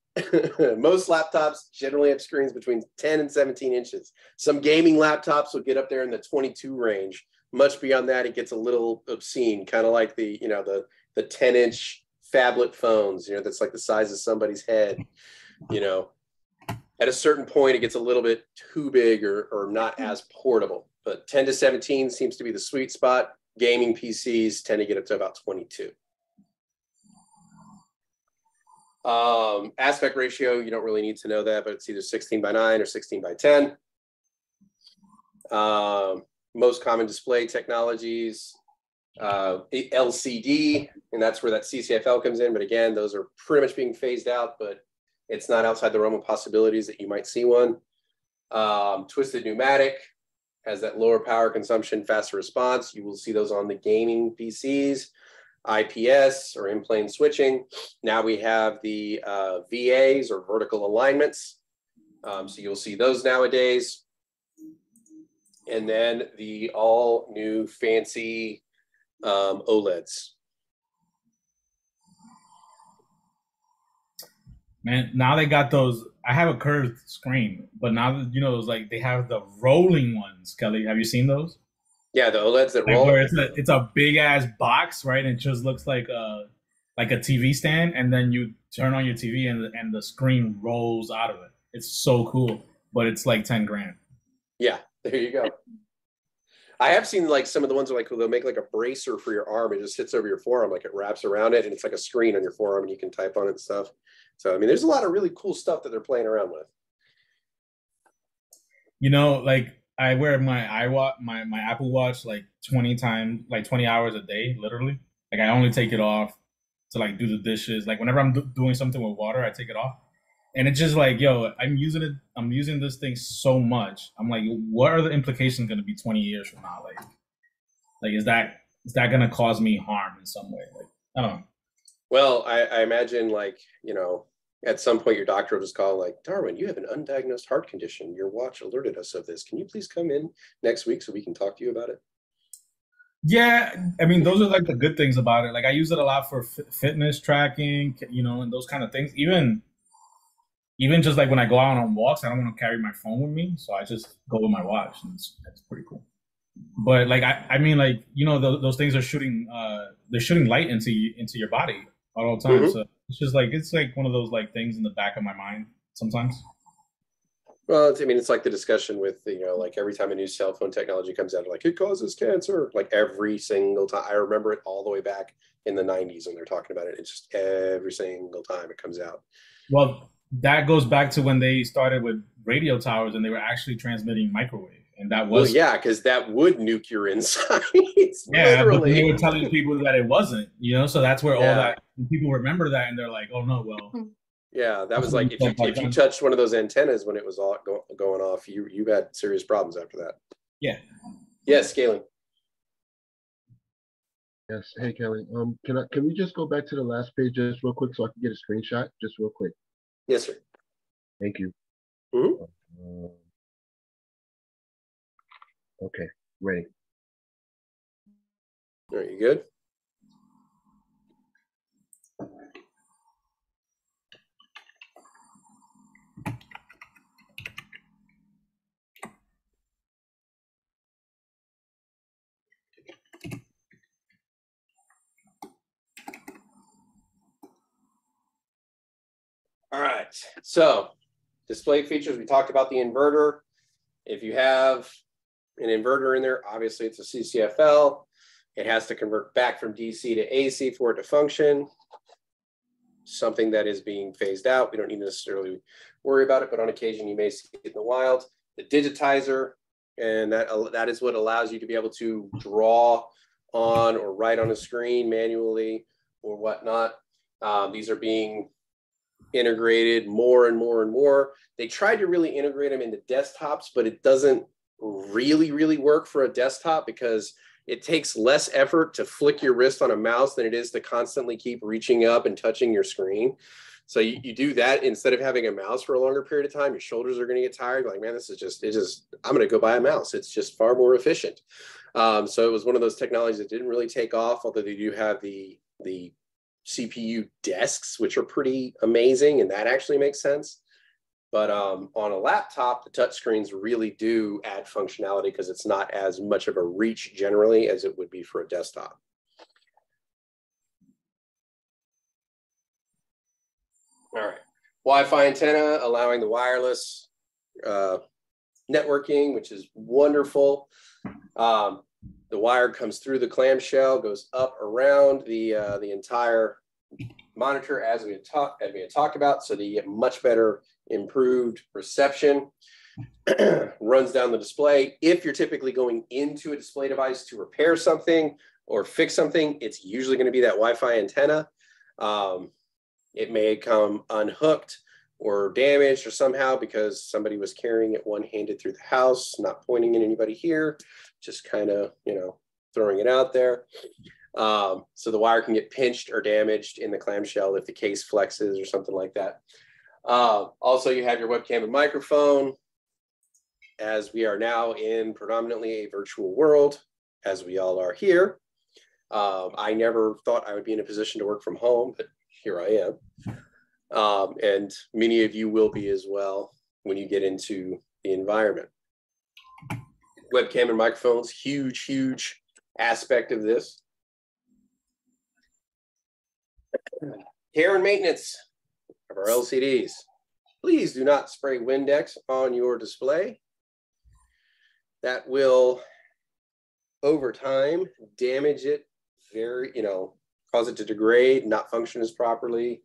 Most laptops generally have screens between 10 and 17 inches. Some gaming laptops will get up there in the 22 range. Much beyond that, it gets a little obscene, kind of like the 10-inch phablet phones, that's like the size of somebody's head. At a certain point, it gets a little bit too big or not as portable. But 10 to 17 seems to be the sweet spot. Gaming PCs tend to get up to about 22. Aspect ratio, you don't really need to know that, but it's either 16:9 or 16:10. Most common display technologies, LCD, and that's where that CCFL comes in. But again, those are pretty much being phased out, but it's not outside the realm of possibilities that you might see one. Twisted pneumatic has that lower power consumption, faster response. You will see those on the gaming PCs. IPS or in-plane switching. Now we have the VAs or vertical alignments. So you'll see those nowadays. And then the all new fancy OLEDs. Man, now they got those. I have a curved screen, but now those, like, they have the rolling ones. Kelly, have you seen those? Yeah, the OLEDs that roll. Where it's a big ass box, right? And it just looks like a TV stand, and then you turn on your TV and the screen rolls out of it. It's so cool, but it's like 10 grand. Yeah, there you go. I have seen like some of the ones where they'll make like a bracer for your arm. It just sits over your forearm, like it wraps around it, and it's like a screen on your forearm, and you can type on it and stuff. So I mean, there's a lot of really cool stuff that they're playing around with. Like I wear my my Apple Watch like 20 hours a day, literally. Like I only take it off to like do the dishes. Like whenever I'm doing something with water, I take it off. And it's just like, I'm using this thing so much. I'm like, what are the implications going to be 20 years from now? Like, is that going to cause me harm in some way? Like, I don't know. Well, I imagine at some point your doctor will just call like, Darwin, you have an undiagnosed heart condition. Your watch alerted us of this. Can you please come in next week so we can talk to you about it? Yeah. I mean, those are like the good things about it. Like I use it a lot for fitness tracking, and those kind of things. Even just like when I go out on walks, I don't want to carry my phone with me. So I just go with my watch, and it's pretty cool. But like I mean, like, you know, those things are shooting they're shooting light into your body at all times. So it's just like, it's like one of those like things in the back of my mind sometimes. Well, I mean, it's like the discussion with, you know, like every time a new cell phone technology comes out, like it causes cancer, like every single time. I remember it all the way back in the 90s when they're talking about it. It's just every single time it comes out. Well, that goes back to when they started with radio towers and they were actually transmitting microwave. And that was, well, yeah, because that would nuke your insides. yeah, literally. but they were telling people that it wasn't, you know, so that's where all that, people remember that and they're like, oh no, well. Yeah, that was like, if you touched one of those antennas when it was all going off, you had serious problems after that. Yeah. Yes, scaling. Yes. Hey, Kelly. Can we just go back to the last page just real quick so I can get a screenshot, just real quick? Yes, sir. Thank you. Okay, ready. Are you good? All right, so display features, we talked about the inverter. If you have an inverter in there, obviously it's a CCFL. It has to convert back from DC to AC for it to function. Something that is being phased out. We don't need to necessarily worry about it, but on occasion you may see it in the wild. The digitizer, and that is what allows you to be able to draw on or write on a screen manually or whatnot. These are being integrated more and more and more. They tried to really integrate them into desktops, but it doesn't really work for a desktop because it takes less effort to flick your wrist on a mouse than it is to constantly keep reaching up and touching your screen. So you do that instead of having a mouse for a longer period of time, your shoulders are going to get tired. You're like, man, this is just, I'm going to go buy a mouse. It's just far more efficient. So it was one of those technologies that didn't really take off, although they do have the CPU desks, which are pretty amazing, and that actually makes sense. But on a laptop, the touchscreens really do add functionality because it's not as much of a reach generally as it would be for a desktop. All right, Wi-Fi antenna allowing the wireless networking, which is wonderful. The wire comes through the clamshell, goes up around the entire monitor as we had talked about, so that you get much better improved reception. Runs down the display. If you're typically going into a display device to repair something or fix something, it's usually going to be that Wi-Fi antenna. It may come unhooked or damaged or somehow because somebody was carrying it one-handed through the house, not pointing at anybody here, just kind of, throwing it out there. So the wire can get pinched or damaged in the clamshell if the case flexes or something like that. Also, you have your webcam and microphone. As we are now in predominantly a virtual world, as we all are here. I never thought I would be in a position to work from home, but here I am. And many of you will be as well when you get into the environment. Webcam and microphones, huge aspect of this. Care and maintenance of our LCDs. Please do not spray Windex on your display. That will, over time, damage it cause it to degrade, not function as properly,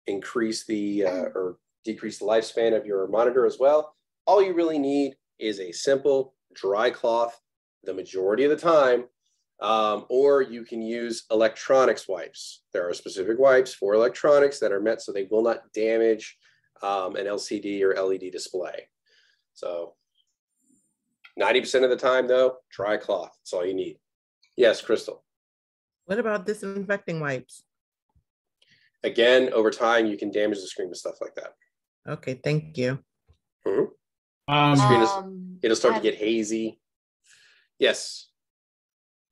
increase the or decrease the lifespan of your monitor as well. All you really need is a simple dry cloth the majority of the time, or you can use electronics wipes. There are specific wipes for electronics that are meant so they will not damage an LCD or LED display. So 90% of the time though, dry cloth, that's all you need. Yes, Crystal. What about disinfecting wipes? Again, over time, you can damage the screen with stuff like that. Okay, thank you. It'll start to get hazy. Yes.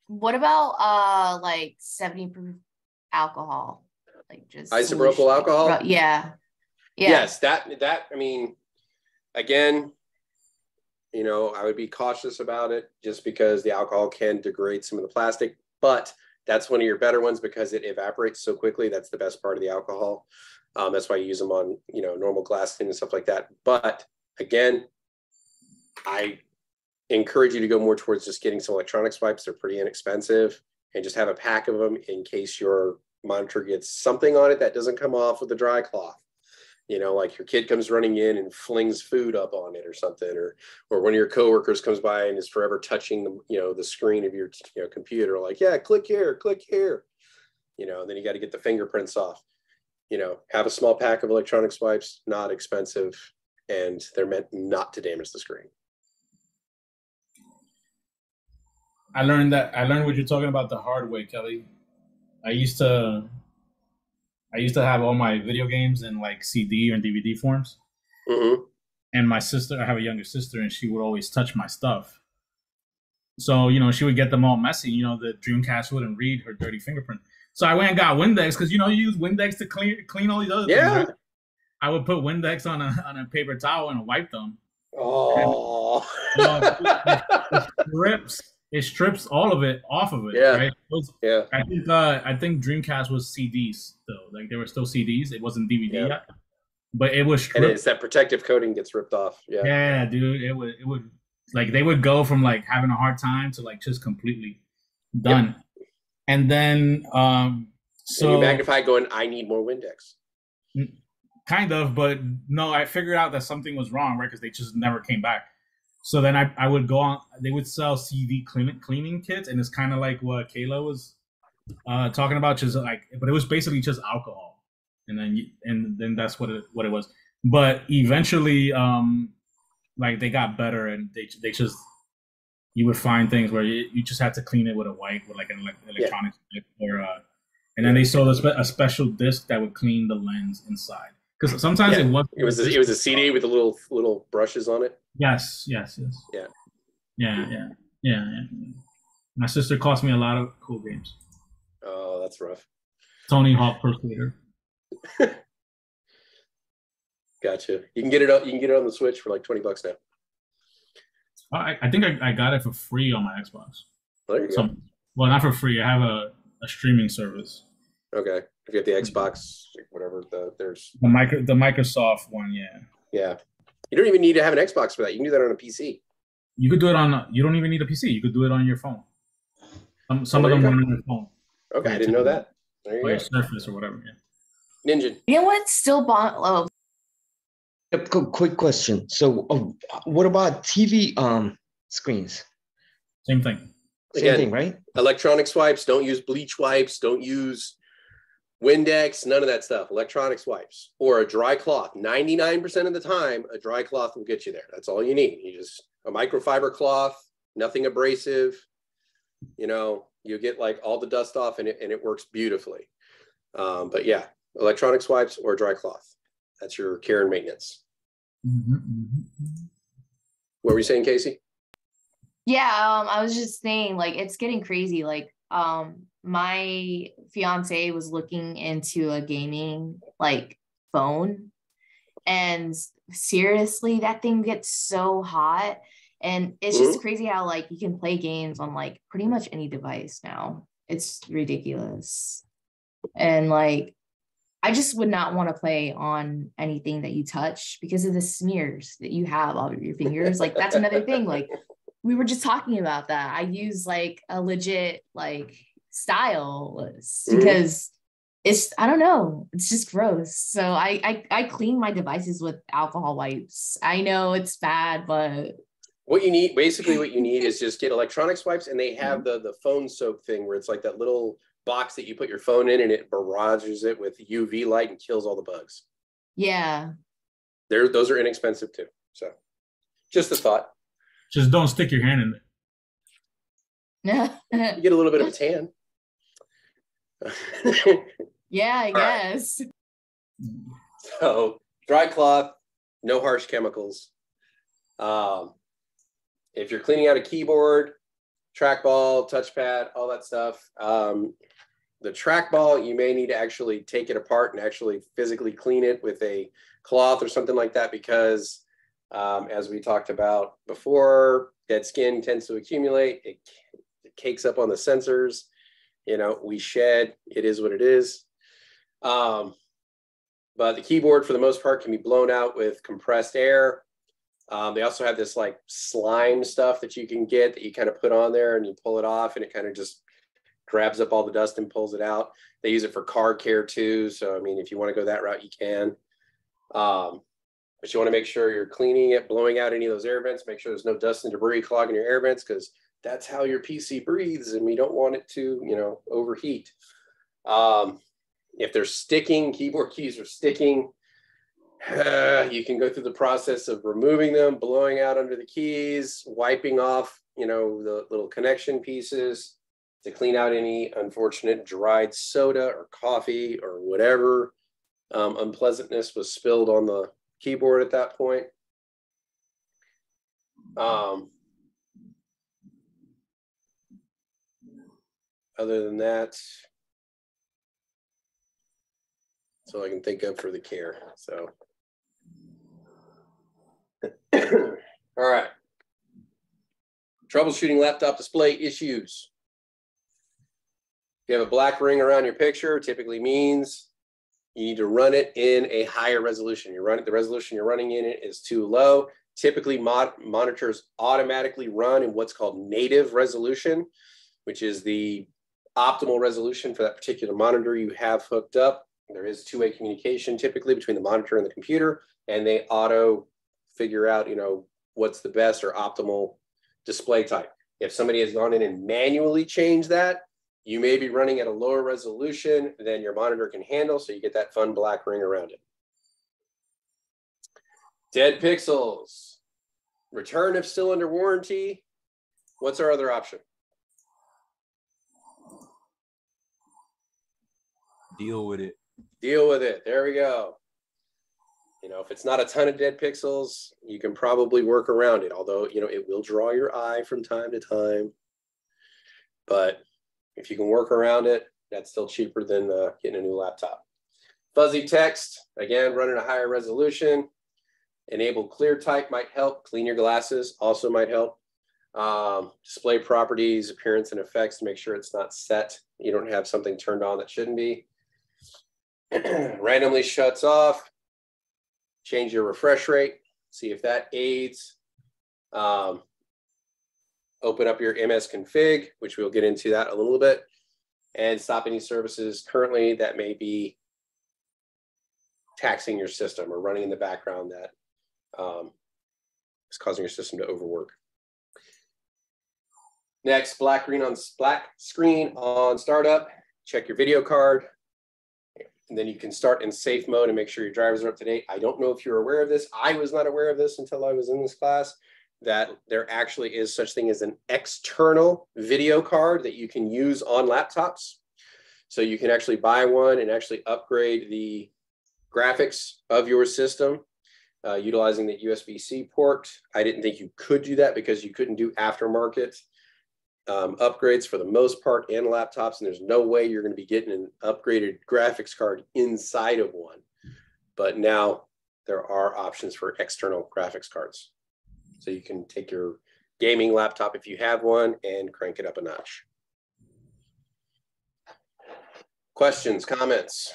What about like 70 proof alcohol? Like just isopropyl alcohol? Yeah. Yes, that I mean, again, You know, I would be cautious about it just because the alcohol can degrade some of the plastic, but that's one of your better ones because it evaporates so quickly. That's the best part of the alcohol. That's why you use them on, you know, normal glass tin and stuff like that. But again, I encourage you to go more towards just getting some electronics wipes. They're pretty inexpensive, and just have a pack of them in case your monitor gets something on it that doesn't come off with a dry cloth. You know, like your kid comes running in and flings food up on it or something, or one of your coworkers comes by and is forever touching the, you know, the screen of your, you know, computer, like, yeah, click here, you know, and then you got to get the fingerprints off. You know, have a small pack of electronics wipes, not expensive, and they're meant not to damage the screen. I learned what you're talking about the hard way, Kelly. I used to have all my video games in like CD or DVD forms. Mm-hmm. And my sister, I have a younger sister, and she would always touch my stuff. So, you know, she would get them all messy. You know, the Dreamcast wouldn't read her dirty fingerprint. So I went and got Windex because, you know, you use Windex to clean all these other things. Right? I would put Windex on a paper towel and wipe them. Oh. It strips all of it off of it. Yeah. Right? Yeah. I think Dreamcast was CDs though. Like there were still CDs. It wasn't DVD yet. But it was stripped. And it's that protective coating gets ripped off. Yeah. Yeah, dude. It would like they would go from like having a hard time to like just completely done. Yep. And then so and you magnify going, I need more Windex. Kind of, but no, I figured out that something was wrong, right? Because they just never came back. So then I would go on, they would sell CD cleaning kits, and it's kind of like what Kayla was talking about, just like, but it was basically just alcohol. And then that's what it was. But eventually, like they got better, and they just, you would find things where you just had to clean it with a wipe, with like an electronic or and then they sold a special disc that would clean the lens inside. Because sometimes it was a CD with the little brushes on it. Yes. Yeah. My sister cost me a lot of cool games. Oh, that's rough. Tony Hawk Pro Skater. Gotcha. You can get it on the Switch for like $20 now. I think I got it for free on my Xbox. There you go. Well, not for free. I have a streaming service. Okay. If you have the Xbox, whatever, there's the Microsoft one, yeah. Yeah. You don't even need to have an Xbox for that. You can do that on a PC. You could do it on. You don't even need a PC. You could do it on your phone. Some of them run on your phone. Okay, I didn't know that. There you go. Your Surface or whatever. Yeah. Ninja. You know what? Still bond. Quick question. So, what about TV screens? Same thing. Same thing, right? Electronic wipes. Don't use bleach wipes. Don't use Windex. None of that stuff. Electronics wipes or a dry cloth. 99% of the time, a dry cloth will get you there. That's all you need. You just a microfiber cloth, nothing abrasive. You know, you get like all the dust off, and it works beautifully. But yeah, electronics wipes or dry cloth. That's your care and maintenance. What were you saying, Casey? Yeah, I was just saying, like, it's getting crazy. Like, my fiance was looking into a gaming like phone, and seriously, that thing gets so hot, and it's just crazy how like you can play games on like pretty much any device now. It's ridiculous, and like I just would not want to play on anything that you touch because of the smears that you have all over your fingers. Like that's another thing. Like we were just talking about that. I use like a legit like stylus because it's, I don't know, it's just gross. So I clean my devices with alcohol wipes. I know it's bad, but what you need is just get electronics wipes, and they have the phone soap thing where it's like that little box that you put your phone in, and it barrages it with UV light and kills all the bugs. Yeah. Those are inexpensive too. So just a thought. Just don't stick your hand in it. You get a little bit of a tan. Yeah, I guess. So dry cloth, no harsh chemicals. If you're cleaning out a keyboard, trackball, touchpad, all that stuff, the trackball, you may need to actually take it apart and actually physically clean it with a cloth or something like that, because As we talked about before, dead skin tends to accumulate. It cakes up on the sensors. You know, we shed. It is what it is. But the keyboard, for the most part, can be blown out with compressed air. They also have this like slime stuff that you can get that you kind of put on there and you pull it off and it kind of just grabs up all the dust and pulls it out. They use it for car care too. So, I mean, if you want to go that route, you can. But you want to make sure you're cleaning it, blowing out any of those air vents, make sure there's no dust and debris clogging your air vents, because that's how your PC breathes and we don't want it to, you know, overheat. If they're sticking, keyboard keys are sticking, you can go through the process of removing them, blowing out under the keys, wiping off, you know, the little connection pieces to clean out any unfortunate dried soda or coffee or whatever unpleasantness was spilled on the keyboard at that point. Other than that, that's all I can think of for the care. So, all right. Troubleshooting laptop display issues. If you have a black ring around your picture, typically means you need to run it in a higher resolution. The resolution you're running in it is too low. Typically, monitors automatically run in what's called native resolution, which is the optimal resolution for that particular monitor you have hooked up. There is two-way communication typically between the monitor and the computer, and they auto figure out, you know, what's the best or optimal display type. If somebody has gone in and manually changed that, you may be running at a lower resolution than your monitor can handle, so you get that fun black ring around it. Dead pixels. Return if still under warranty. What's our other option? Deal with it. Deal with it. There we go. You know, if it's not a ton of dead pixels, you can probably work around it. Although, you know, it will draw your eye from time to time. But if you can work around it, that's still cheaper than getting a new laptop. Fuzzy text, again, running a higher resolution. Enable clear type might help. Clean your glasses also might help. Display properties, appearance and effects to make sure it's not set. You don't have something turned on that shouldn't be. Randomly shuts off. Change your refresh rate. See if that aids. Open up your MS config, which we'll get into that a little bit, and stop any services currently that may be taxing your system or running in the background that is causing your system to overwork. Next, black screen on startup. Check your video card. And then you can start in safe mode and make sure your drivers are up to date. I don't know if you're aware of this. I was not aware of this until I was in this class, that there actually is such thing as an external video card that you can use on laptops. So you can actually buy one and actually upgrade the graphics of your system utilizing the USB-C port. I didn't think you could do that because you couldn't do aftermarket upgrades for the most part in laptops, and there's no way you're going to be getting an upgraded graphics card inside of one. But now there are options for external graphics cards. So you can take your gaming laptop if you have one and crank it up a notch. Questions, comments?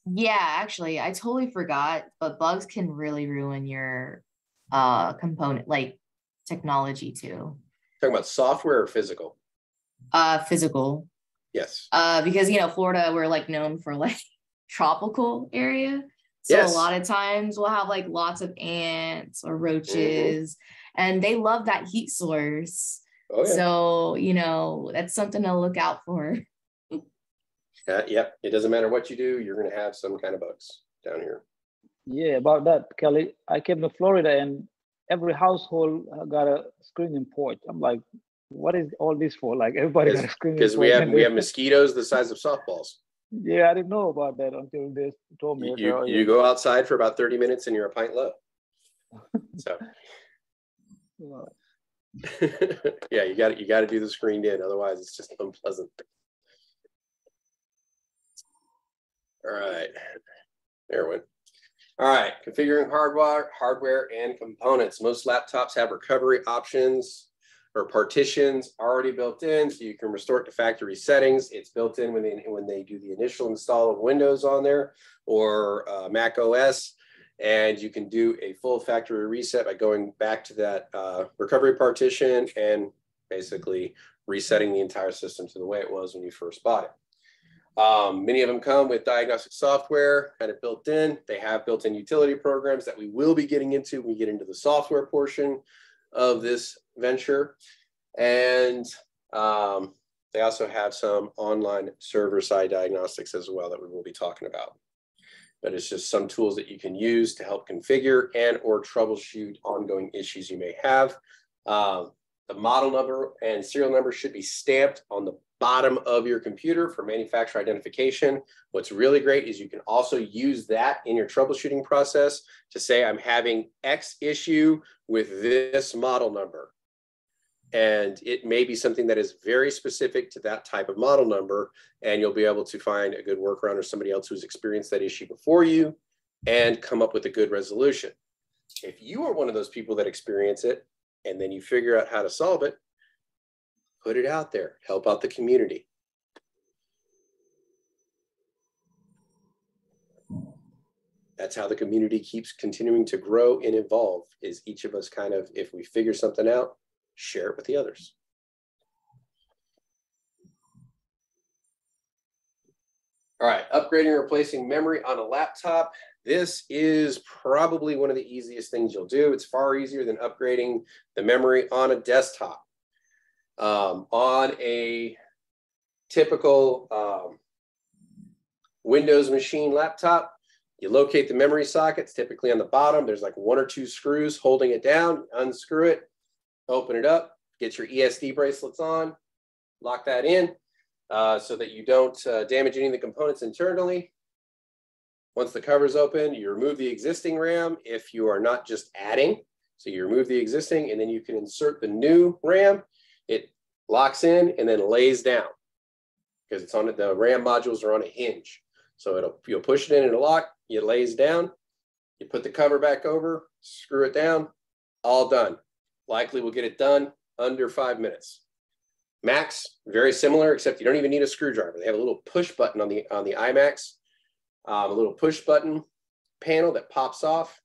Yeah, actually, I totally forgot, but bugs can really ruin your component, like technology too. Talking about software or physical? Physical. Yes. Because, you know, Florida, we're like known for like tropical area. So yes. A lot of times we'll have like lots of ants or roaches, and they love that heat source. Oh, yeah. So, you know, that's something to look out for. Yep. It doesn't matter what you do, you're going to have some kind of bugs down here. Yeah, about that, Kelly. I came to Florida and every household got a screening port. I'm like, what is all this for? Like everybody got a screening port. Because we have mosquitoes the size of softballs. Yeah, I didn't know about that until they told me. You go outside for about 30 minutes and you're a pint low. So yeah, you got to do the screened in, otherwise it's just unpleasant. All right, there it went. All right, configuring hardware and components. Most laptops have recovery options or partitions already built in, so you can restore it to factory settings. It's built in when they do the initial install of Windows on there or Mac OS, and you can do a full factory reset by going back to that recovery partition and basically resetting the entire system to the way it was when you first bought it. Many of them come with diagnostic software kind of built in. They have built-in utility programs that we will be getting into when we get into the software portion of this venture. And they also have some online server-side diagnostics as well that we will be talking about. But it's just some tools that you can use to help configure and or troubleshoot ongoing issues you may have. The model number and serial number should be stamped on the bottom of your computer for manufacturer identification. What's really great is you can also use that in your troubleshooting process to say, I'm having X issue with this model number. And it may be something that is very specific to that type of model number, and you'll be able to find a good workaround or somebody else who's experienced that issue before you and come up with a good resolution. If you are one of those people that experience it, and then you figure out how to solve it, put it out there, help out the community. That's how the community keeps continuing to grow and evolve, is each of us kind of, if we figure something out, share it with the others. All right, upgrading or replacing memory on a laptop. This is probably one of the easiest things you'll do. It's far easier than upgrading the memory on a desktop. On a typical Windows machine laptop, you locate the memory sockets, typically on the bottom. There's like 1 or 2 screws holding it down. Unscrew it, open it up, get your ESD bracelets on, lock that in so that you don't damage any of the components internally. Once the cover's open, you remove the existing RAM if you are not just adding. So you remove the existing and then you can insert the new RAM. It locks in and then lays down because it's on the RAM modules are on a hinge. So you'll push it in and it'll lock, it lays down, you put the cover back over, screw it down, all done. Likely we'll get it done under 5 minutes. Macs, very similar, except you don't even need a screwdriver. They have a little push button on the iMacs. A little push button panel that pops off.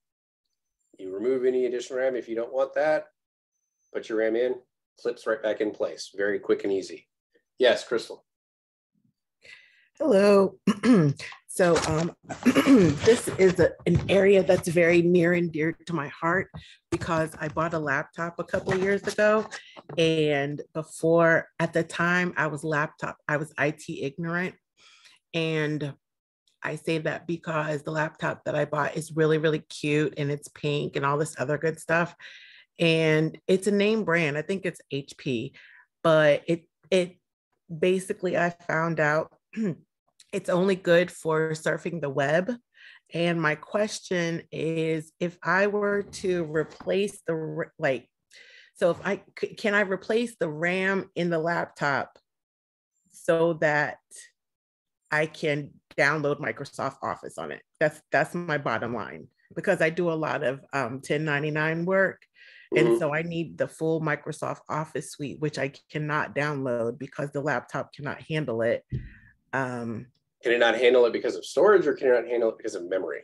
You remove any additional RAM if you don't want that. Put your RAM in, clips right back in place. Very quick and easy. Yes, Crystal. Hello. So this is an area that's very near and dear to my heart because I bought a laptop a couple of years ago. And before, at the time I was IT ignorant. And I say that because the laptop that I bought is really, really cute and it's pink and all this other good stuff. And it's a name brand. I think it's HP, but it basically, I found out it's only good for surfing the web. And my question is, if I were to replace can I replace the RAM in the laptop so that I can download Microsoft Office on it? That's my bottom line, because I do a lot of 1099 work. And so I need the full Microsoft Office suite, which I cannot download because the laptop cannot handle it. Can it not handle it because of storage, or can it not handle it because of memory?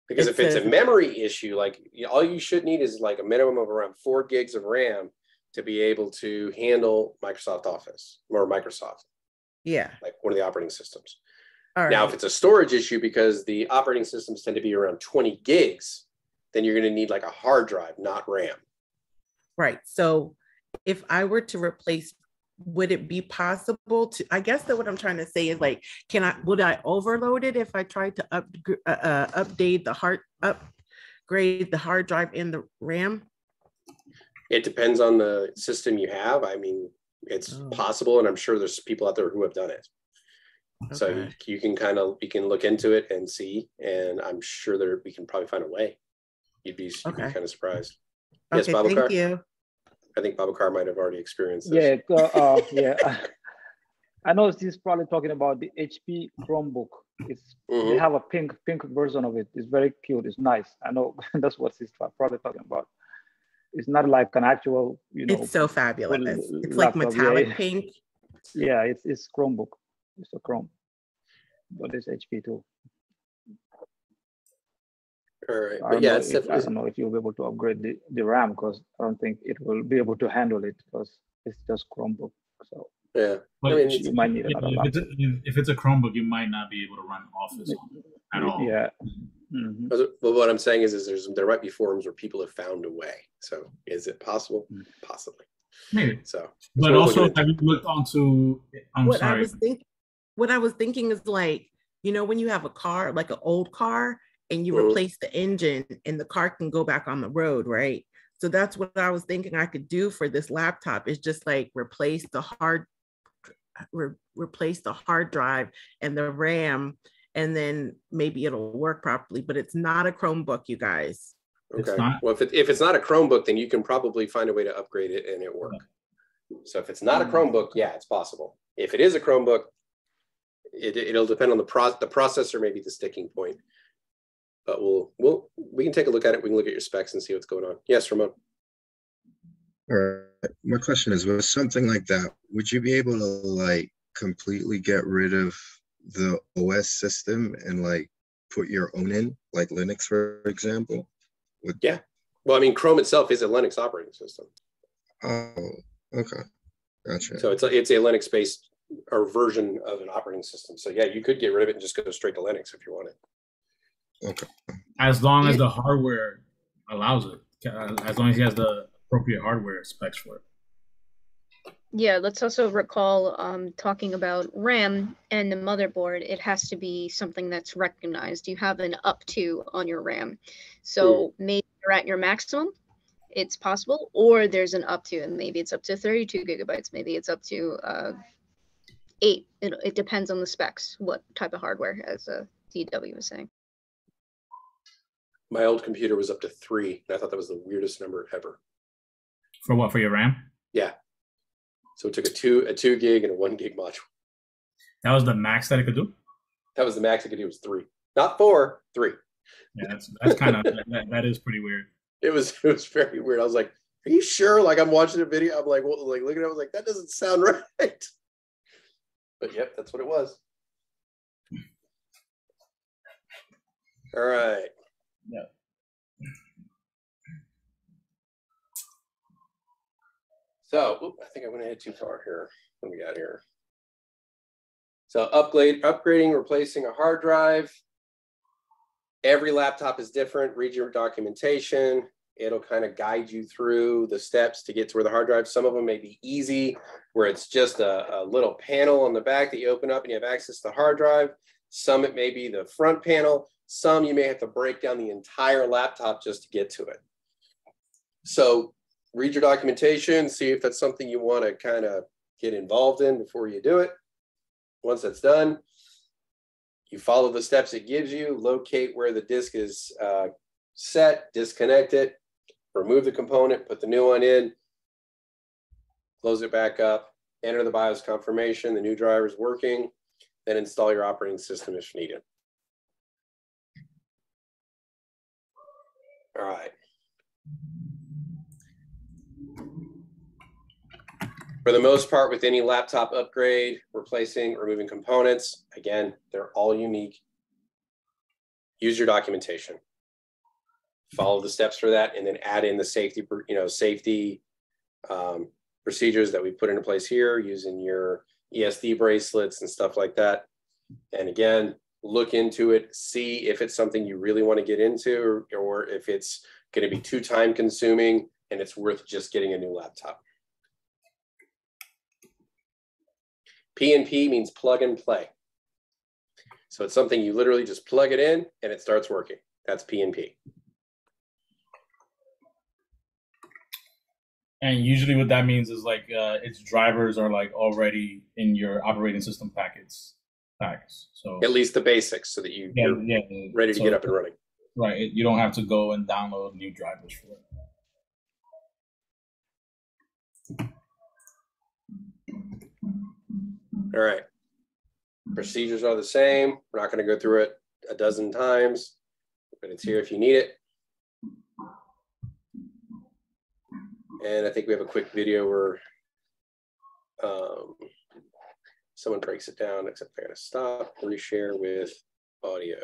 Because if it's a memory issue, like all you should need is like a minimum of around 4 gigs of RAM to be able to handle Microsoft Office or Microsoft. Yeah. Like one of the operating systems. All right. Now, if it's a storage issue, because the operating systems tend to be around 20 gigs, then you're going to need like a hard drive, not RAM. Right. So if I were to replace, would it be possible to, I guess that what I'm trying to say is like, would I overload it if I tried to upgrade the hard drive and the RAM? It depends on the system you have. I mean, it's possible, and I'm sure there's people out there who have done it. Okay. So you can look into it and see, and I'm sure we can probably find a way. You'd be kind of surprised. Yes, okay, thank you. I think Babacar might have already experienced this. I know she's probably talking about the HP Chromebook. It's they have a pink version of it. It's very cute. It's nice. I know that's what she's probably talking about. It's not like an actual, you know. It's so fabulous. It's like laptop. metallic pink. Yeah, it's Chromebook. It's a Chrome, but it's HP too. All right, but yeah, it's definitely. I don't know if you'll be able to upgrade the RAM, because I don't think it will be able to handle it, because it's just Chromebook. So yeah, but I mean, you might need another laptop. If it's a Chromebook, you might not be able to run Office at all. Yeah. But what I'm saying is there might be forums where people have found a way. So is it possible? Possibly. Maybe. So, but also, have you looked onto? What I was thinking is, like, you know, when you have a car, like an old car, and you replace the engine, and the car can go back on the road, right? So that's what I was thinking I could do for this laptop, is just like replace the hard drive and the RAM, and then maybe it'll work properly. But it's not a Chromebook, you guys. Okay. Well, if it's not a Chromebook, then you can probably find a way to upgrade it and it work. So if it's not a Chromebook, yeah, it's possible. If it is a Chromebook, it'll depend on the processor, maybe the sticking point. But we can take a look at it. We can look at your specs and see what's going on. Yes, Ramon. All right. My question is, with something like that, would you be able to like completely get rid of the OS system and like put your own in, like Linux, for example? Yeah. Well, I mean, Chrome itself is a Linux operating system. Oh, okay. Gotcha. So it's a Linux-based or version of an operating system. So yeah, you could get rid of it and just go straight to Linux if you wanted. Okay. As long as the hardware allows it, as long as he has the appropriate hardware specs for it. Yeah, let's also recall talking about RAM and the motherboard. It has to be something that's recognized. You have an up to on your RAM. So maybe you're at your maximum, it's possible, or there's an up to, and maybe it's up to 32 gigabytes. Maybe it's up to 8. It depends on the specs, what type of hardware, as DW was saying. My old computer was up to 3. And I thought that was the weirdest number ever. For what? For your RAM? Yeah. So it took a 2 gig and a 1 gig module. That was the max that it could do? That was the max it could do, was 3. Not 4, 3. Yeah, that's kind of that is pretty weird. It was very weird. I was like, are you sure? Like, I'm watching a video. I'm like, well, like looking at it, I was like, that doesn't sound right. But yep, that's what it was. All right. Yeah. So I think I went ahead too far here. What do we got here? So upgrading, replacing a hard drive. Every laptop is different. Read your documentation. It'll kind of guide you through the steps to get to where the hard drive. Some of them may be easy, where it's just a little panel on the back that you open up and you have access to the hard drive. Some it may be the front panel. Some you may have to break down the entire laptop just to get to it. So read your documentation, see if that's something you want to kind of get involved in before you do it. Once that's done, you follow the steps it gives you, locate where the disk is set, disconnect it, remove the component, put the new one in, close it back up, enter the BIOS confirmation, the new driver is working, then install your operating system if needed. All right. For the most part, with any laptop upgrade, replacing, removing components, again, they're all unique. Use your documentation. Follow the steps for that, and then add in the safety procedures that we put into place here, using your ESD bracelets and stuff like that. And again, look into it, see if it's something you really want to get into, or if it's going to be too time consuming and it's worth just getting a new laptop. P&P means plug and play. So it's something you literally just plug it in and it starts working. That's P&P. And usually what that means is like its drivers are like already in your operating system packets. So at least the basics, so that you're ready to get up and running. Right. You don't have to go and download new drivers for it. All right. Procedures are the same. We're not going to go through it a dozen times, but it's here if you need it. And I think we have a quick video where someone breaks it down, except I got to stop, reshare with audio.